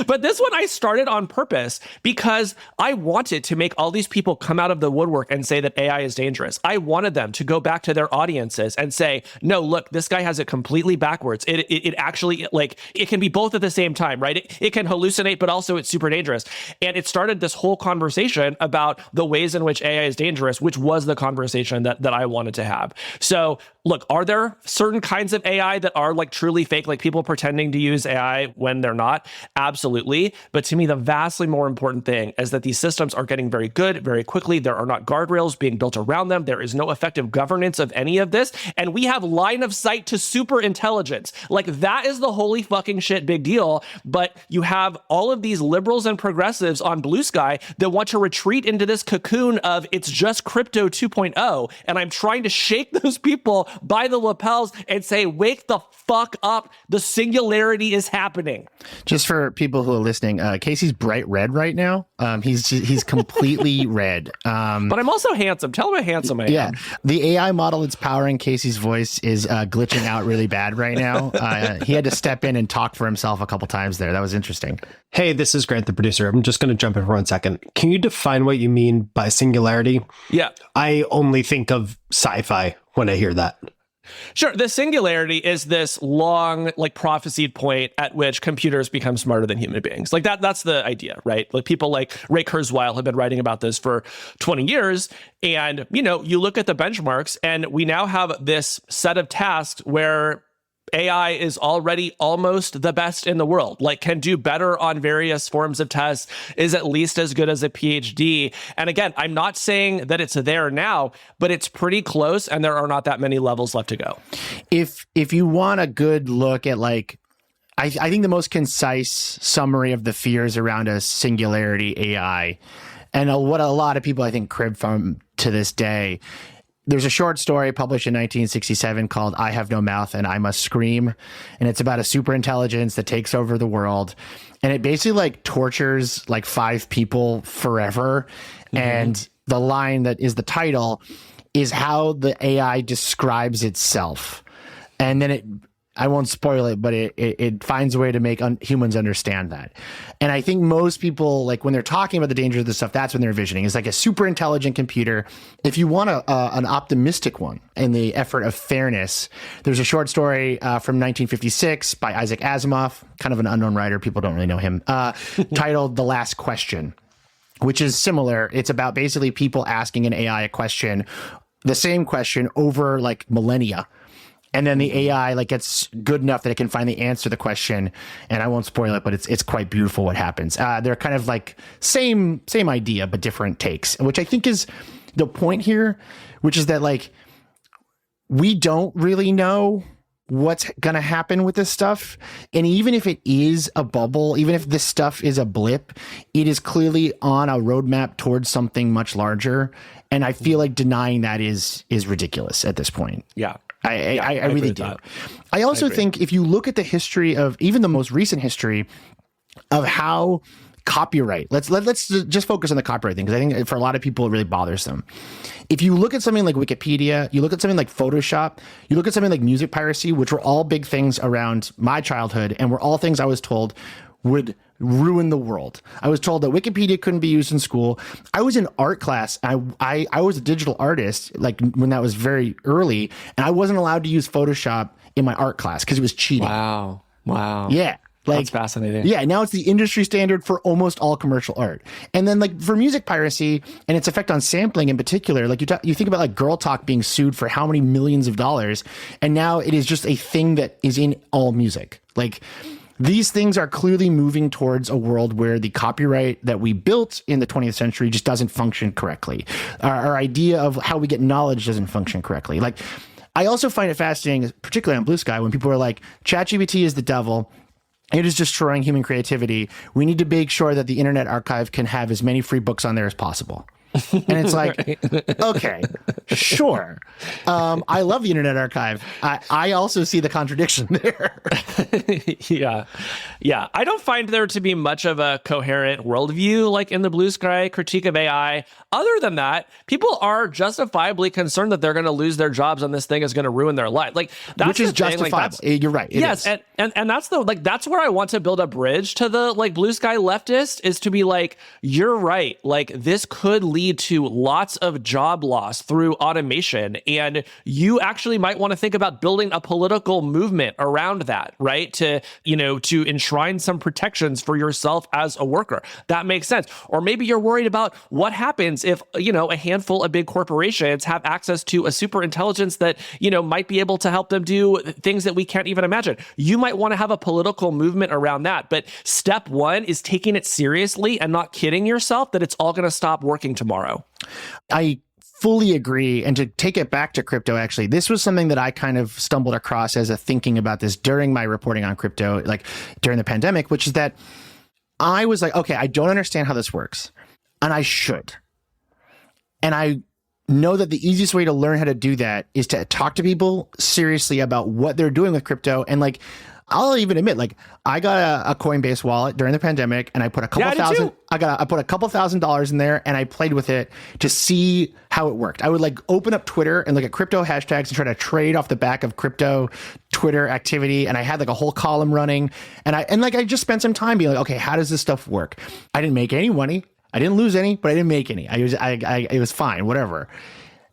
But this one I started on purpose because I wanted to make all these people come out of the woodwork and say that AI is dangerous. I wanted them to go back to their audiences and say, no, look, this guy has it completely backwards. It actually, like, it can be both at the same time, right? It can hallucinate, but also it's super dangerous. And it started this whole conversation about the ways in which AI is dangerous, which was the conversation that I wanted to have. So look, are there certain kinds of AI that are like truly fake, like people pretending to use AI when they're not? Absolutely. But to me, the vastly more important thing is that these systems are getting very good very quickly. There are not guardrails being built around them. There is no effective governance of any of this. And we have line of sight to super intelligence. Like, that is the holy fucking shit big deal. But you have all of these liberals and progressives on Blue Sky that want to retreat into this cocoon of it's just crypto 2.0. And I'm trying to shake those people by the lapels and say, wake the fuck up. The singularity is happening. Just for people who are listening, Casey's bright red right now. He's completely red. But I'm also handsome. Tell him how handsome I am. Yeah. The AI model that's powering Casey's voice is glitching out really bad right now. He had to step in and talk for himself a couple times there. That was interesting. Hey, this is Grant, the producer. I'm just going to jump in for 1 second. Can you define what you mean by singularity? Yeah. I only think of sci-fi when I hear that. Sure. The singularity is this long, like, prophesied point at which computers become smarter than human beings. Like, that's the idea, right? Like, people like Ray Kurzweil have been writing about this for 20 years. And, you look at the benchmarks, and we now have this set of tasks where AI is already almost the best in the world, like can do better on various forms of tests, is at least as good as a PhD. And again, I'm not saying that it's there now, but it's pretty close, and there are not that many levels left to go. If you want a good look at, like, I think the most concise summary of the fears around a singularity AI, and what a lot of people I think crib from to this day, there's a short story published in 1967 called I Have No Mouth and I Must Scream. And it's about a super intelligence that takes over the world. And it basically like tortures like 5 people forever. Mm-hmm. And the line that is the title is how the AI describes itself. And then I won't spoil it, but it finds a way to make humans understand that. And I think most people, like when they're talking about the dangers of this stuff, that's when they're envisioning. It's like a super intelligent computer. If you want an optimistic one in the effort of fairness, there's a short story from 1956 by Isaac Asimov, kind of an unknown writer. People don't really know him, titled The Last Question, which is similar. It's about basically people asking an AI a question, the same question over like millennia. And then the AI like gets good enough that it can finally answer the question. And I won't spoil it, but it's quite beautiful what happens. They're kind of like same idea, but different takes, which I think is the point here, which is that like we don't really know what's going to happen with this stuff. And even if it is a bubble, even if this stuff is a blip, it is clearly on a roadmap towards something much larger. And I feel like denying that is ridiculous at this point. Yeah. I really do. I also think if you look at the history of even the most recent history of how copyright, let's just focus on the copyright thing, because I think for a lot of people it really bothers them. If you look at something like Wikipedia, you look at something like Photoshop, you look at something like music piracy, which were all big things around my childhood and were all things I was told would ruin the world. I was told that Wikipedia couldn't be used in school. I was in art class. I was a digital artist, like when that was very early, and I wasn't allowed to use Photoshop in my art class because it was cheating. Wow. Yeah. Like, that's fascinating. Yeah, now it's the industry standard for almost all commercial art. And then like for music piracy and its effect on sampling in particular, like you think about like Girl Talk being sued for how many millions of dollars, and now it is just a thing that is in all music. Like these things are clearly moving towards a world where the copyright that we built in the 20th century just doesn't function correctly. Our idea of how we get knowledge doesn't function correctly. Like I also find it fascinating, particularly on Blue Sky, when people are like, ChatGPT is the devil. It is destroying human creativity. We need to make sure that the Internet Archive can have as many free books on there as possible. And it's like, okay, sure. I love the Internet Archive. I also see the contradiction there. Yeah. I don't find there to be much of a coherent worldview like in the Blue Sky critique of AI. Other than that, people are justifiably concerned that they're going to lose their jobs and this thing is going to ruin their life. Like that's which is justifiable. Like, you're right. Yes, and that's that's where I want to build a bridge to the like Blue Sky leftist, is to be like, you're right. Like this could lead to lots of job loss through automation. And you actually might want to think about building a political movement around that, right? To enshrine some protections for yourself as a worker. That makes sense. Or maybe you're worried about what happens if, a handful of big corporations have access to a super intelligence that, might be able to help them do things that we can't even imagine. You might want to have a political movement around that. But step one is taking it seriously and not kidding yourself that it's all going to stop working tomorrow. I fully agree. And to take it back to crypto, actually, this was something that I kind of stumbled across as a thinking about this during my reporting on crypto, like during the pandemic, which is that I was like, okay, I don't understand how this works, and I should. And I know that the easiest way to learn how to do that is to talk to people seriously about what they're doing with crypto. And like, I'll even admit, like, I got a Coinbase wallet during the pandemic, and I put a couple thousand. I put a couple $1,000s in there, and I played with it to see how it worked. I would like open up Twitter and look at crypto hashtags and try to trade off the back of crypto Twitter activity. And I had like a whole column running, and I just spent some time being like, okay, how does this stuff work? I didn't make any money. I didn't lose any, but I didn't make any. It was fine, whatever.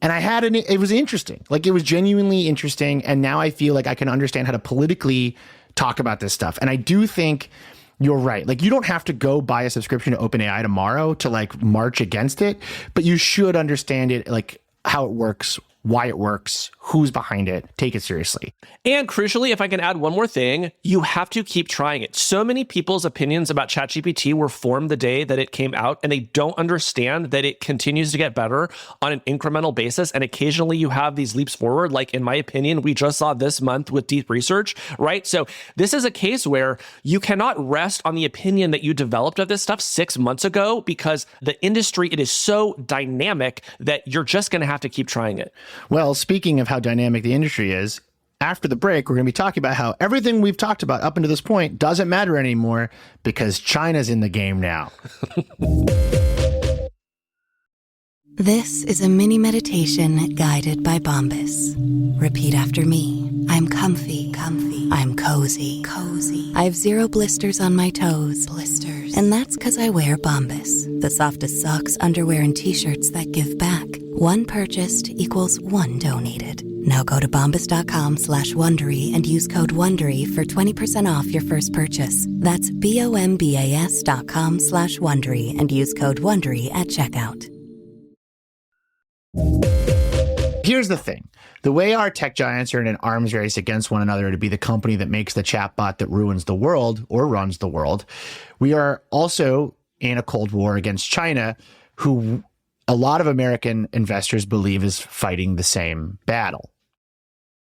And it was interesting. Like, it was genuinely interesting. And now I feel like I can understand how to politically talk about this stuff. And I do think you're right. Like, you don't have to go buy a subscription to OpenAI tomorrow to like march against it, but you should understand it, like how it works, why it works, who's behind it. Take it seriously. And crucially, if I can add one more thing, you have to keep trying it. So many people's opinions about ChatGPT were formed the day that it came out, and they don't understand that it continues to get better on an incremental basis. And occasionally you have these leaps forward, like in my opinion, we just saw this month with deep research, right? So this is a case where you cannot rest on the opinion that you developed of this stuff 6 months ago, because the industry, it is so dynamic that you're just going to have to keep trying it. Well, speaking of how dynamic the industry is, after the break, we're going to be talking about how everything we've talked about up until this point doesn't matter anymore because China's in the game now. This is a mini meditation guided by Bombas. Repeat after me. I'm comfy, comfy. I'm cozy, cozy. I have 0 blisters on my toes. Blisters. And that's because I wear Bombas, the softest socks, underwear, and t-shirts that give back. One purchased equals one donated. Now go to bombas.com/Wondery and use code WONDERY for 20% off your first purchase. That's BOMBAS.com/Wondery and use code WONDERY at checkout. Here's the thing. The way our tech giants are in an arms race against one another to be the company that makes the chatbot that ruins the world or runs the world, we are also in a Cold War against China, who a lot of American investors believe is fighting the same battle.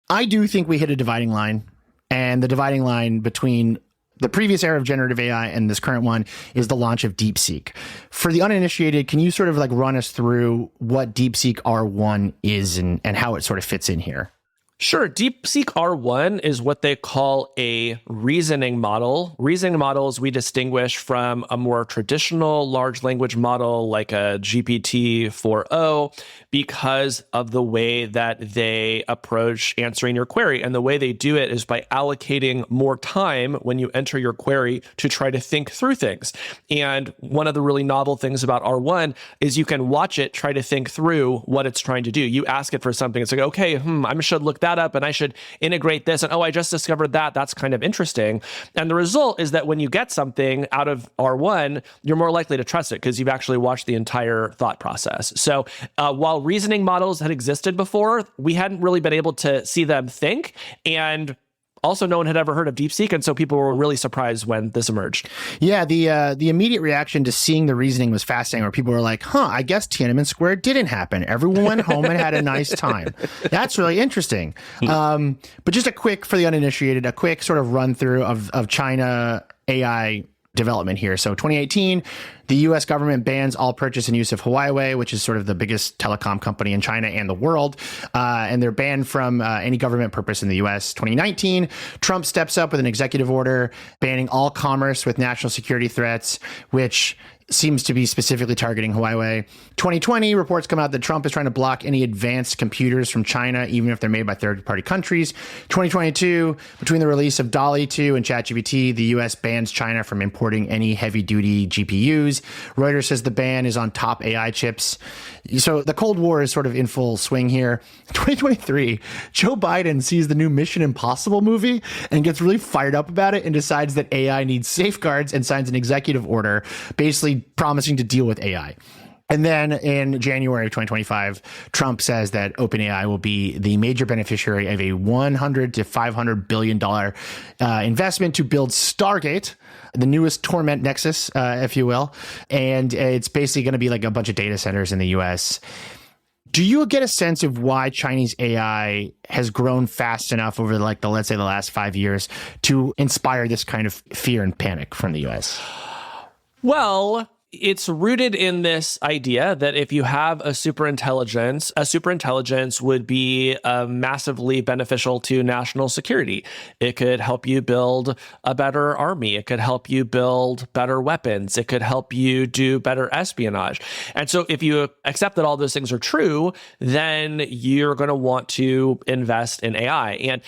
I do think we hit a dividing line, and the dividing line between the previous era of generative AI and this current one is the launch of DeepSeek. For the uninitiated, can you sort of like run us through what DeepSeek R1 is and how it sort of fits in here? Sure. DeepSeek R1 is what they call a reasoning model. Reasoning models we distinguish from a more traditional large language model like a GPT-4o because of the way that they approach answering your query. And the way they do it is by allocating more time when you enter your query to try to think through things. And one of the really novel things about R1 is you can watch it try to think through what it's trying to do. You ask it for something. It's like, okay, I should look that up and I should integrate this. And I just discovered that. That's kind of interesting. And the result is that when you get something out of R1, you're more likely to trust it because you've actually watched the entire thought process. So while reasoning models had existed before, we hadn't really been able to see them think. And also, no one had ever heard of DeepSeek, and so people were really surprised when this emerged. Yeah, the immediate reaction to seeing the reasoning was fascinating, where people were like, I guess Tiananmen Square didn't happen. Everyone went home and had a nice time. That's really interesting. But just for the uninitiated, a quick sort of run through of China AI development here. So 2018, the U.S. government bans all purchase and use of Huawei, which is sort of the biggest telecom company in China and the world. And they're banned from any government purpose in the U.S. 2019, Trump steps up with an executive order banning all commerce with national security threats, which seems to be specifically targeting Huawei. 2020, reports come out that Trump is trying to block any advanced computers from China, even if they're made by third-party countries. 2022, between the release of DALL-E 2 and ChatGPT, the U.S. bans China from importing any heavy-duty GPUs. Reuters says the ban is on top AI chips. So the Cold War is sort of in full swing here. 2023, Joe Biden sees the new Mission Impossible movie and gets really fired up about it and decides that AI needs safeguards and signs an executive order basically promising to deal with AI. And then in January of 2025, Trump says that OpenAI will be the major beneficiary of a $100 to $500 billion investment to build Stargate, the newest Torment Nexus, if you will. And it's basically going to be like a bunch of data centers in the US. Do you get a sense of why Chinese AI has grown fast enough over let's say the last 5 years to inspire this kind of fear and panic from the US? Well, it's rooted in this idea that if you have a superintelligence would be massively beneficial to national security. It could help you build a better army. It could help you build better weapons. It could help you do better espionage. And so if you accept that all those things are true, then you're going to want to invest in AI. And,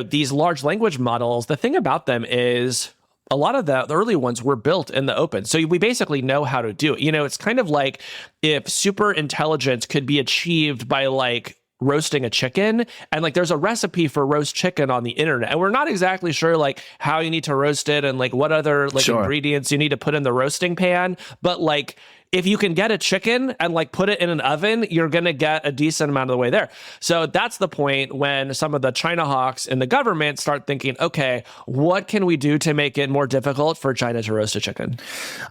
these large language models, the thing about them is a lot of the early ones were built in the open. So we basically know how to do it. It's kind of like if super intelligence could be achieved by roasting a chicken, and there's a recipe for roast chicken on the internet, and we're not exactly sure how you need to roast it and what other ingredients you need to put in the roasting pan. But if you can get a chicken and put it in an oven, you're going to get a decent amount of the way there. So that's the point when some of the China hawks in the government start thinking, okay, what can we do to make it more difficult for China to roast a chicken?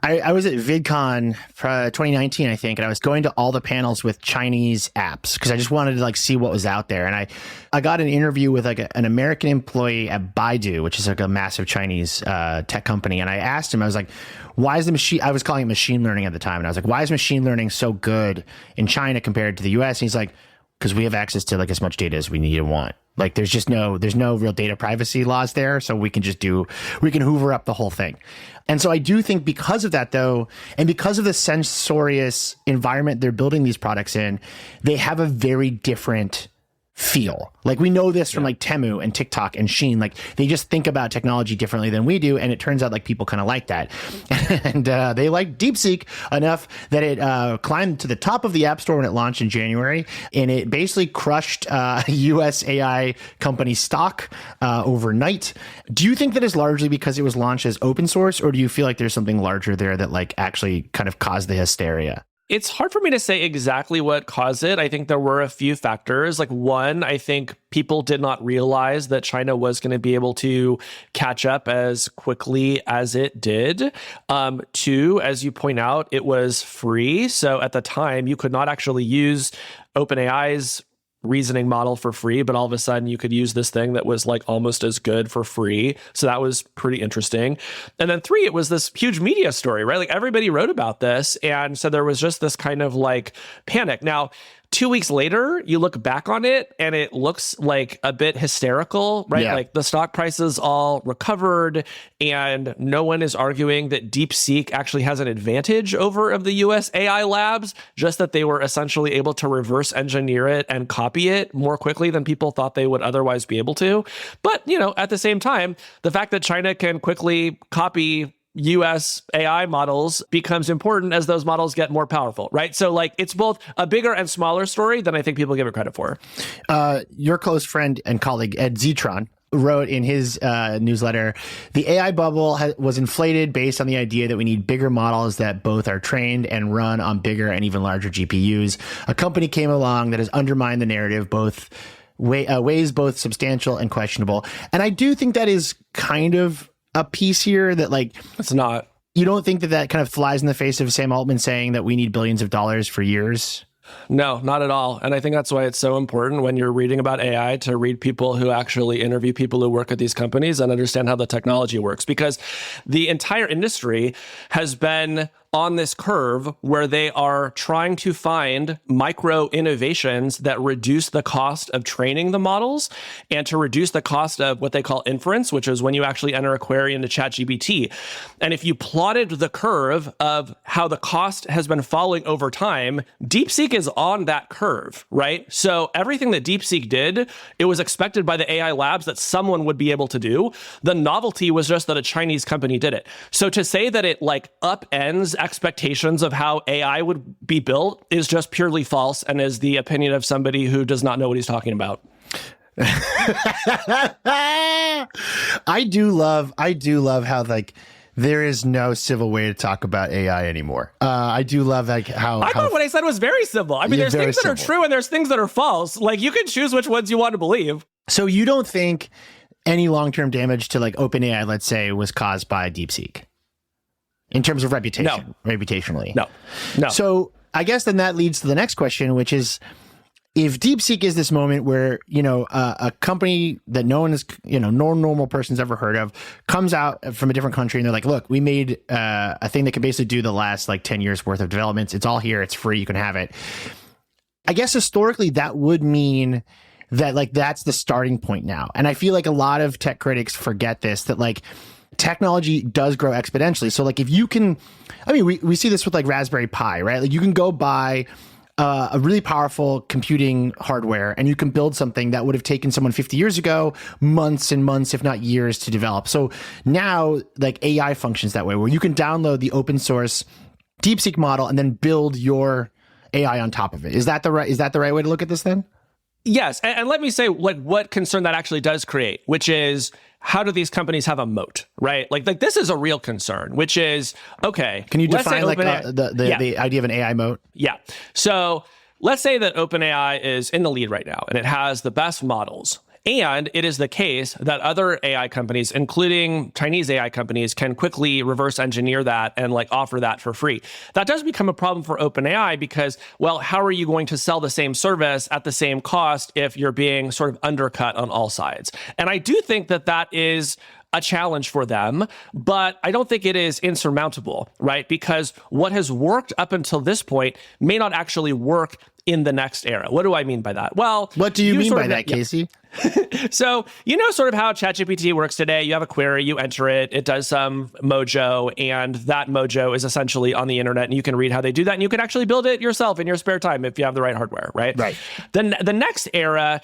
I was at VidCon 2019, I think, and I was going to all the panels with Chinese apps because I just wanted to see what was out there. And I got an interview with an American employee at Baidu, which is a massive Chinese tech company. And I asked him, I was like, why is I was calling it machine learning at the time. And I was like, why is machine learning so good in China compared to the US? And he's like, because we have access to like as much data as we need and want. Like there's no real data privacy laws there. So we can hoover up the whole thing. And so I do think because of that though, and because of the censorious environment they're building these products in, they have a very different feel. Like we know this from like Temu and TikTok and Shein. Like they just think about technology differently than we do, and it turns out like people kind of like that. And they like DeepSeek enough that it climbed to the top of the App Store when it launched in January, and it basically crushed US AI company stock overnight. Do you think that is largely because it was launched as open source, or do you feel like there's something larger there that like actually kind of caused the hysteria? It's hard for me to say exactly what caused it. I think there were a few factors. Like one, I think people did not realize that China was going to be able to catch up as quickly as it did. Two, as you point out, it was free. So at the time, you could not actually use OpenAI's reasoning model for free, but all of a sudden you could use this thing that was like almost as good for free. So that was pretty interesting. And then three, it was this huge media story, right? Like everybody wrote about this. And so there was just this kind of like panic. Now, 2 weeks later, you look back on it and it looks like a bit hysterical, right? Yeah. Like the stock prices all recovered and no one is arguing that DeepSeek actually has an advantage over of the US AI labs, just that they were essentially able to reverse engineer it and copy it more quickly than people thought they would otherwise be able to. But, you know, at the same time, the fact that China can quickly copy US AI models becomes important as those models get more powerful, right? So like it's both a bigger and smaller story than I think people give it credit for. Your close friend and colleague, Ed Zitron, wrote in his newsletter, the AI bubble was inflated based on the idea that we need bigger models that both are trained and run on bigger and even larger GPUs. A company came along that has undermined the narrative, ways both substantial and questionable. And I do think that is kind of a piece here that like it's not. You don't think that kind of flies in the face of Sam Altman saying that we need billions of dollars for years? No, not at all. And I think that's why it's so important when you're reading about AI to read people who actually interview people who work at these companies and understand how the technology works, because the entire industry has been on this curve where they are trying to find micro innovations that reduce the cost of training the models and to reduce the cost of what they call inference, which is when you actually enter a query into ChatGPT. And if you plotted the curve of how the cost has been falling over time, DeepSeek is on that curve, right? So everything that DeepSeek did, it was expected by the AI labs that someone would be able to do. The novelty was just that a Chinese company did it. So to say that it like upends expectations of how AI would be built is just purely false and is the opinion of somebody who does not know what he's talking about. I do love how like there is no civil way to talk about AI anymore. I do love like how I thought what I said was very civil. I mean, there's things that are true and there's things that are false. Like you can choose which ones you want to believe. So you don't think any long-term damage to like OpenAI, let's say, was caused by DeepSeek? In terms of reputation, reputationally. No. So I guess then that leads to the next question, which is if DeepSeek is this moment where, you know, a company that no one is, you know, no normal person's ever heard of comes out from a different country and they're like, look, we made a thing that can basically do the last like 10 years worth of developments. It's all here. It's free. You can have it. I guess historically that would mean that like that's the starting point now. And I feel like a lot of tech critics forget this, that like technology does grow exponentially. So like if you can, I mean, we see this with like Raspberry Pi, right? Like you can go buy a really powerful computing hardware and you can build something that would have taken someone 50 years ago, months and months, if not years to develop. So now like AI functions that way, where you can download the open source DeepSeek model and then build your AI on top of it. Is that the right way to look at this then? Yes. And let me say what concern that actually does create, which is how do these companies have a moat, right? Like this is a real concern, which is, okay. Can you define like the idea of an AI moat? Yeah. So let's say that OpenAI is in the lead right now and it has the best models. And it is the case that other AI companies, including Chinese AI companies, can quickly reverse engineer that and like offer that for free. That does become a problem for OpenAI because, well, how are you going to sell the same service at the same cost if you're being sort of undercut on all sides? And I do think that that is a challenge for them, but I don't think it is insurmountable, right? Because what has worked up until this point may not actually work in the next era. What do I mean by that? Well, what do you mean by that, Casey? So, sort of how ChatGPT works today. You have a query, you enter it, it does some mojo, and that mojo is essentially on the internet, and you can read how they do that, and you can actually build it yourself in your spare time if you have the right hardware, right? Right. Then the next era,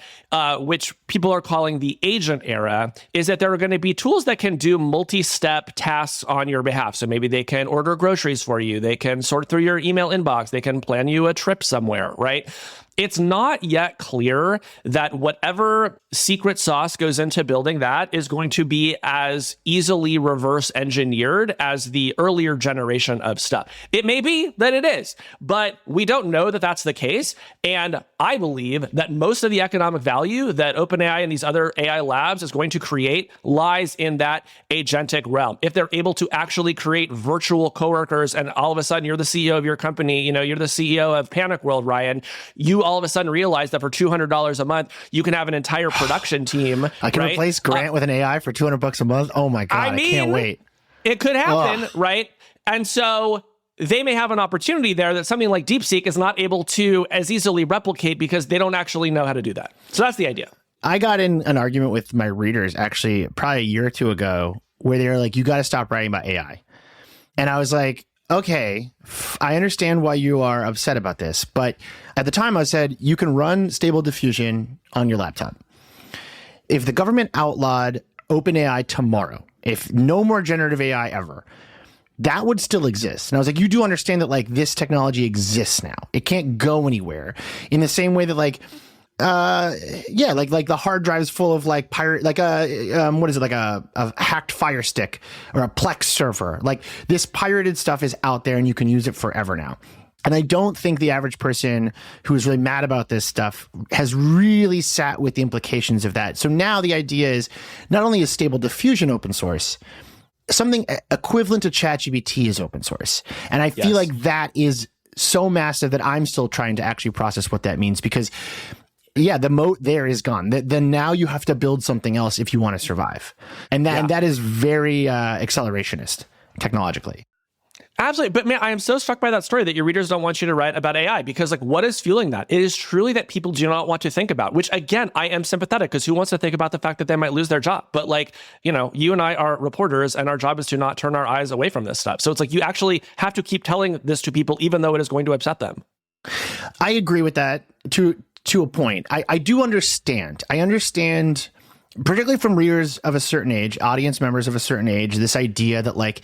which people are calling the agent era, is that there are going to be tools that can do multi-step tasks on your behalf. So maybe they can order groceries for you, they can sort through your email inbox, they can plan you a trip somewhere, right? It's not yet clear that whatever secret sauce goes into building that is going to be as easily reverse engineered as the earlier generation of stuff. It may be that it is, but we don't know that that's the case. And I believe that most of the economic value that OpenAI and these other AI labs is going to create lies in that agentic realm. If they're able to actually create virtual coworkers, and all of a sudden you're the CEO of your company, you're the CEO of Panic World, Ryan, you all of a sudden realize that for $200 a month, you can have an entire production team. I can replace Grant with an AI for $200 a month. Oh my God, I can't wait. It could happen, right? And so they may have an opportunity there that something like DeepSeek is not able to as easily replicate because they don't actually know how to do that. So that's the idea. I got in an argument with my readers actually probably a year or two ago where they were like, you got to stop writing about AI. And I was like, okay, I understand why you are upset about this. But at the time I said, you can run Stable Diffusion on your laptop. If the government outlawed OpenAI tomorrow, if no more generative AI ever, that would still exist. And I was like, you do understand that like this technology exists now. It can't go anywhere in the same way that like the hard drives full of like pirate, like a hacked Fire Stick or a Plex server. Like this pirated stuff is out there and you can use it forever now. And I don't think the average person who is really mad about this stuff has really sat with the implications of that. So now the idea is not only is Stable Diffusion open source, something equivalent to ChatGPT is open source. And I feel like that is so massive that I'm still trying to actually process what that means because the moat there is gone. Then now you have to build something else if you want to survive. And that is very accelerationist technologically. Absolutely. But man, I am so struck by that story that your readers don't want you to write about AI because like what is fueling that? It is truly that people do not want to think about, which again, I am sympathetic because who wants to think about the fact that they might lose their job? But like, you and I are reporters and our job is to not turn our eyes away from this stuff. So it's like you actually have to keep telling this to people even though it is going to upset them. I agree with that to a point. I do understand. I understand, particularly from readers of a certain age, audience members of a certain age, this idea that like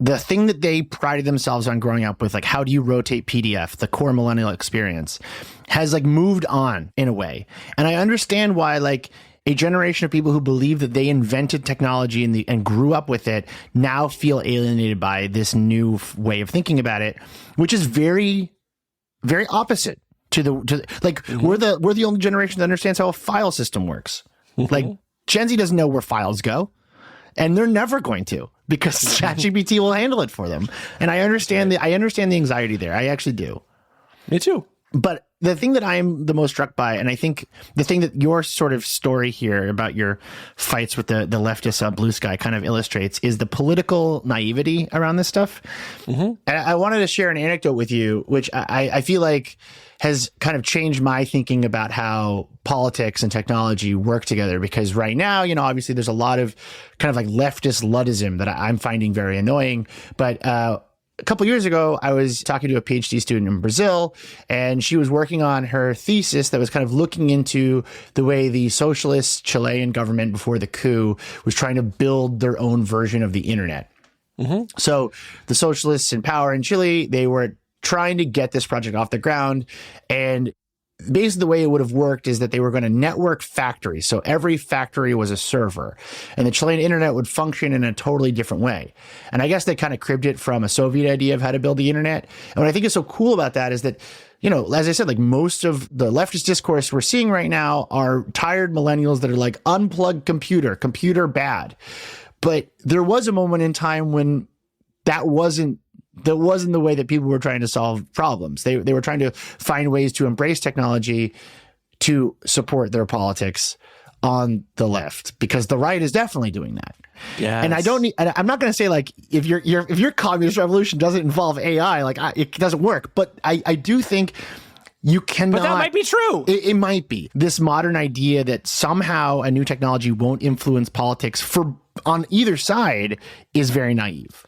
the thing that they prided themselves on growing up with, like how do you rotate PDF, the core millennial experience, has like moved on in a way. And I understand why like a generation of people who believe that they invented technology and grew up with it now feel alienated by this new way of thinking about it, which is very, very opposite to we're the only generation that understands how a file system works. Like Gen Z doesn't know where files go, and they're never going to because ChatGPT will handle it for them. And I understand the anxiety there. I actually do. Me too. But the thing that I'm the most struck by, and I think the thing that your sort of story here about your fights with the leftist blue sky kind of illustrates is the political naivety around this stuff. And I wanted to share an anecdote with you, which I feel like has kind of changed my thinking about how politics and technology work together. Because right now, obviously there's a lot of kind of like leftist Luddism that I'm finding very annoying. But a couple years ago, I was talking to a PhD student in Brazil, and she was working on her thesis that was kind of looking into the way the socialist Chilean government before the coup was trying to build their own version of the internet. So the socialists in power in Chile, they were trying to get this project off the ground. And basically the way it would have worked is that they were going to network factories. So every factory was a server, and the Chilean internet would function in a totally different way. And I guess they kind of cribbed it from a Soviet idea of how to build the internet. And what I think is so cool about that is that, as I said, like most of the leftist discourse we're seeing right now are tired millennials that are like, unplug computer bad. But there was a moment in time when that wasn't the way that people were trying to solve problems. They were trying to find ways to embrace technology to support their politics on the left, because the right is definitely doing that. Yes. And I'm not going to say like if your communist revolution doesn't involve AI, like it doesn't work. But I do think You cannot. But that might be true. It might be. This modern idea that somehow a new technology won't influence politics on either side is very naive.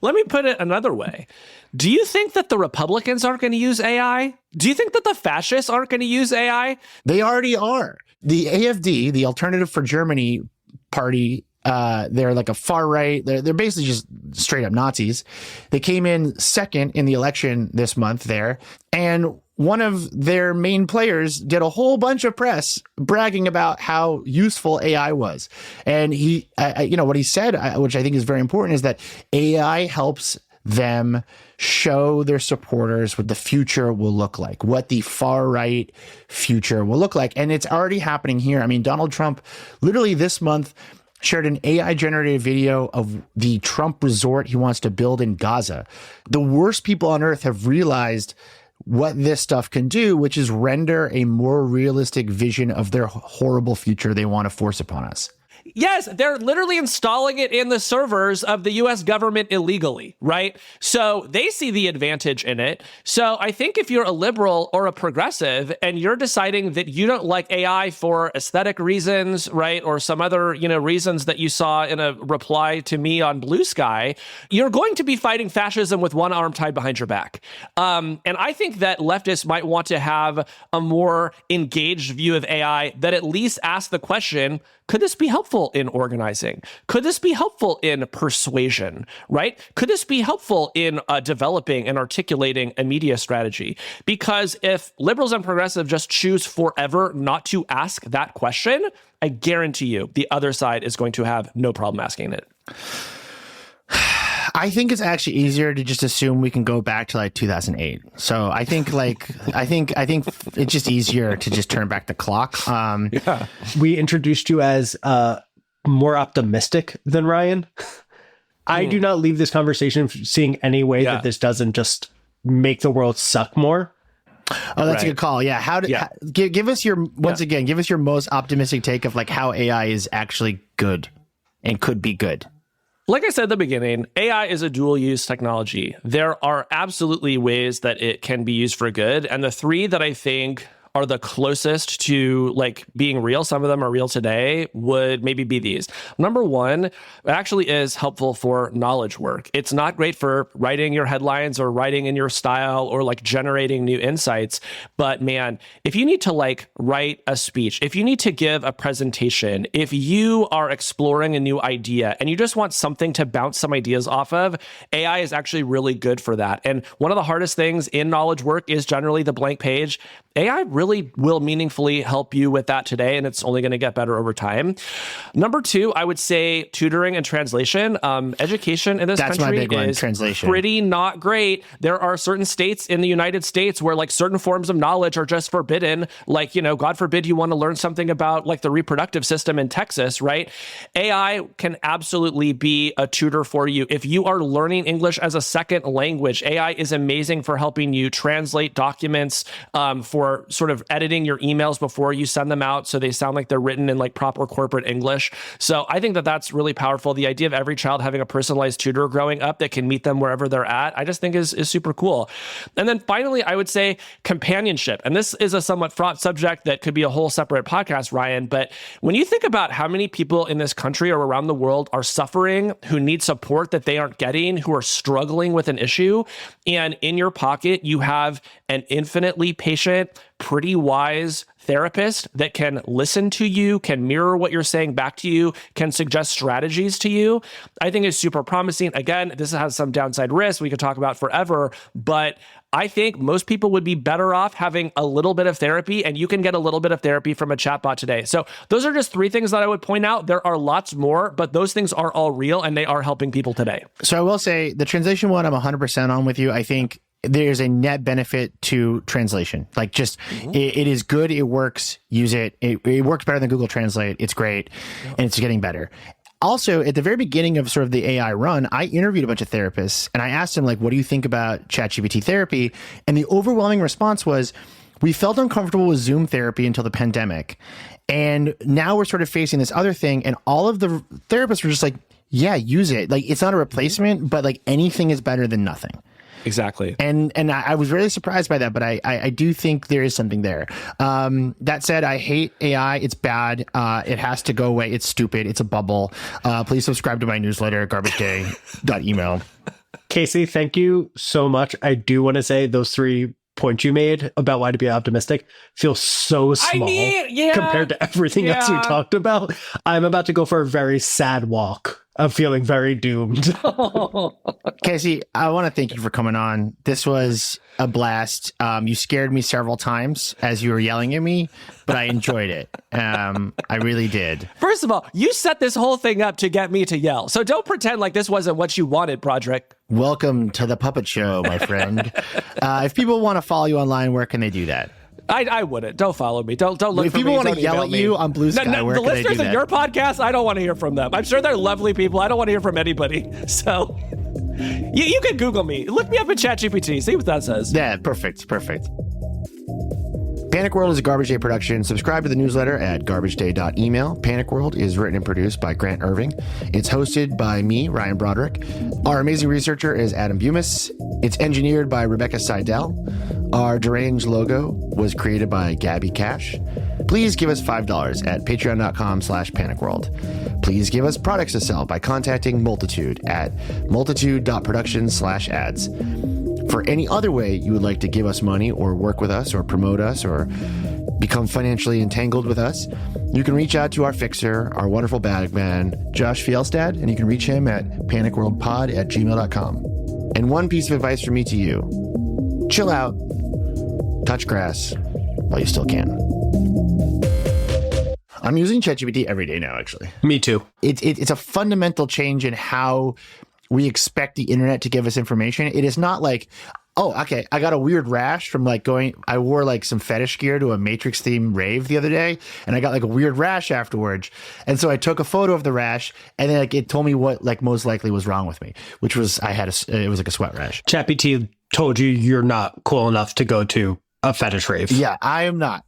Let me put it another way. Do you think that the Republicans aren't going to use AI? Do you think that the fascists aren't going to use AI? They already are. The AfD, the Alternative for Germany party, they're like a far right. They're basically just straight up Nazis. They came in second in the election this month there. And one of their main players did a whole bunch of press bragging about how useful AI was. And he, what he said, which I think is very important, is that AI helps them show their supporters what the future will look like, what the far right future will look like. And it's already happening here. I mean, Donald Trump literally this month shared an AI-generated video of the Trump resort he wants to build in Gaza. The worst people on earth have realized what this stuff can do, which is render a more realistic vision of their horrible future they want to force upon us. Yes, they're literally installing it in the servers of the US government illegally, right? So they see the advantage in it. So I think if you're a liberal or a progressive and you're deciding that you don't like AI for aesthetic reasons, right, or some other, reasons that you saw in a reply to me on Blue Sky, you're going to be fighting fascism with one arm tied behind your back. And I think that leftists might want to have a more engaged view of AI that at least asks the question, could this be helpful in organizing? Could this be helpful in persuasion, right? Could this be helpful in developing and articulating a media strategy? Because if liberals and progressives just choose forever not to ask that question, I guarantee you the other side is going to have no problem asking it. I think it's actually easier to just assume we can go back to 2008. So I think I think it's just easier to just turn back the clock. Yeah. We introduced you as more optimistic than Ryan. I do not leave this conversation seeing any way that this doesn't just make the world suck more. Oh, that's a good call. Yeah. Give us your give us your most optimistic take of how AI is actually good and could be good. Like I said at the beginning, AI is a dual-use technology. There are absolutely ways that it can be used for good. And the three that I think are the closest to being real, some of them are real today, would maybe be these. Number one, it actually is helpful for knowledge work. It's not great for writing your headlines or writing in your style or generating new insights. But man, if you need to write a speech, if you need to give a presentation, if you are exploring a new idea and you just want something to bounce some ideas off of, AI is actually really good for that. And one of the hardest things in knowledge work is generally the blank page. AI really will meaningfully help you with that today, and it's only going to get better over time. Number two, I would say tutoring and translation. Education in this country is pretty not great. There are certain states in the United States where certain forms of knowledge are just forbidden. God forbid you want to learn something about the reproductive system in Texas, right? AI can absolutely be a tutor for you. If you are learning English as a second language, AI is amazing for helping you translate documents, for sort of editing your emails before you send them out so they sound like they're written in proper corporate English. So I think that that's really powerful. The idea of every child having a personalized tutor growing up that can meet them wherever they're at, I just think is super cool. And then finally, I would say companionship. And this is a somewhat fraught subject that could be a whole separate podcast, Ryan. But when you think about how many people in this country or around the world are suffering, who need support that they aren't getting, who are struggling with an issue, and in your pocket, you have an infinitely patient, pretty wise therapist that can listen to you, can mirror what you're saying back to you, can suggest strategies to you, I think is super promising. Again, this has some downside risks we could talk about forever, but I think most people would be better off having a little bit of therapy, and you can get a little bit of therapy from a chatbot today. So those are just three things that I would point out. There are lots more, but those things are all real and they are helping people today. So I will say the translation one, I'm 100% on with you. I think there's a net benefit to translation. It is good. It works. Use it. It works better than Google Translate. It's great. And it's getting better. Also, at the very beginning of sort of the AI run, I interviewed a bunch of therapists and I asked them, what do you think about ChatGPT therapy? And the overwhelming response was, we felt uncomfortable with Zoom therapy until the pandemic. And now we're sort of facing this other thing. And all of the therapists were just yeah, use it. It's not a replacement, but anything is better than nothing. Exactly. And I was really surprised by that, but I do think there is something there. That said, I hate AI. It's bad. It has to go away. It's stupid. It's a bubble. Please subscribe to my newsletter, garbageday.email. Casey, thank you so much. I do want to say those 3 points you made about why to be optimistic feel so small compared to everything else we talked about. I'm about to go for a very sad walk. I'm feeling very doomed. Casey, I want to thank you for coming on. This was a blast. You scared me several times as you were yelling at me, but I enjoyed it. I really did. First of all, you set this whole thing up to get me to yell. So don't pretend like this wasn't what you wanted, Broderick. Welcome to the puppet show, my friend. If people want to follow you online, where can they do that? I wouldn't. Don't follow me. Don't look for me. If people want to yell at you on Blue Sky, where can they do that? The listeners of your podcast, I don't want to hear from them. I'm sure they're lovely people. I don't want to hear from anybody. So you can Google me. Look me up in ChatGPT. See what that says. Yeah, perfect. Panic World is a Garbage Day production. Subscribe to the newsletter at garbageday.email. Panic World is written and produced by Grant Irving. It's hosted by me, Ryan Broderick. Our amazing researcher is Adam Bumas. It's engineered by Rebecca Seidel. Our deranged logo was created by Gabby Cash. Please give us $5 at patreon.com/panicworld. Please give us products to sell by contacting Multitude at multitude.production/ads. For any other way you would like to give us money or work with us or promote us or become financially entangled with us, you can reach out to our fixer, our wonderful bagman, Josh Fjelstad, and you can reach him at panicworldpod@gmail.com. And one piece of advice from me to you: chill out, touch grass while you still can. I'm using ChatGPT every day now, actually. Me too. It's a fundamental change in how we expect the internet to give us information. It is not like, oh, okay, I got a weird rash from I wore like some fetish gear to a Matrix themed rave the other day, and I got like a weird rash afterwards. And so I took a photo of the rash, and then it told me what most likely was wrong with me, which was it was like a sweat rash. ChatGPT told you you're not cool enough to go to a fetish rave. Yeah, I'm not.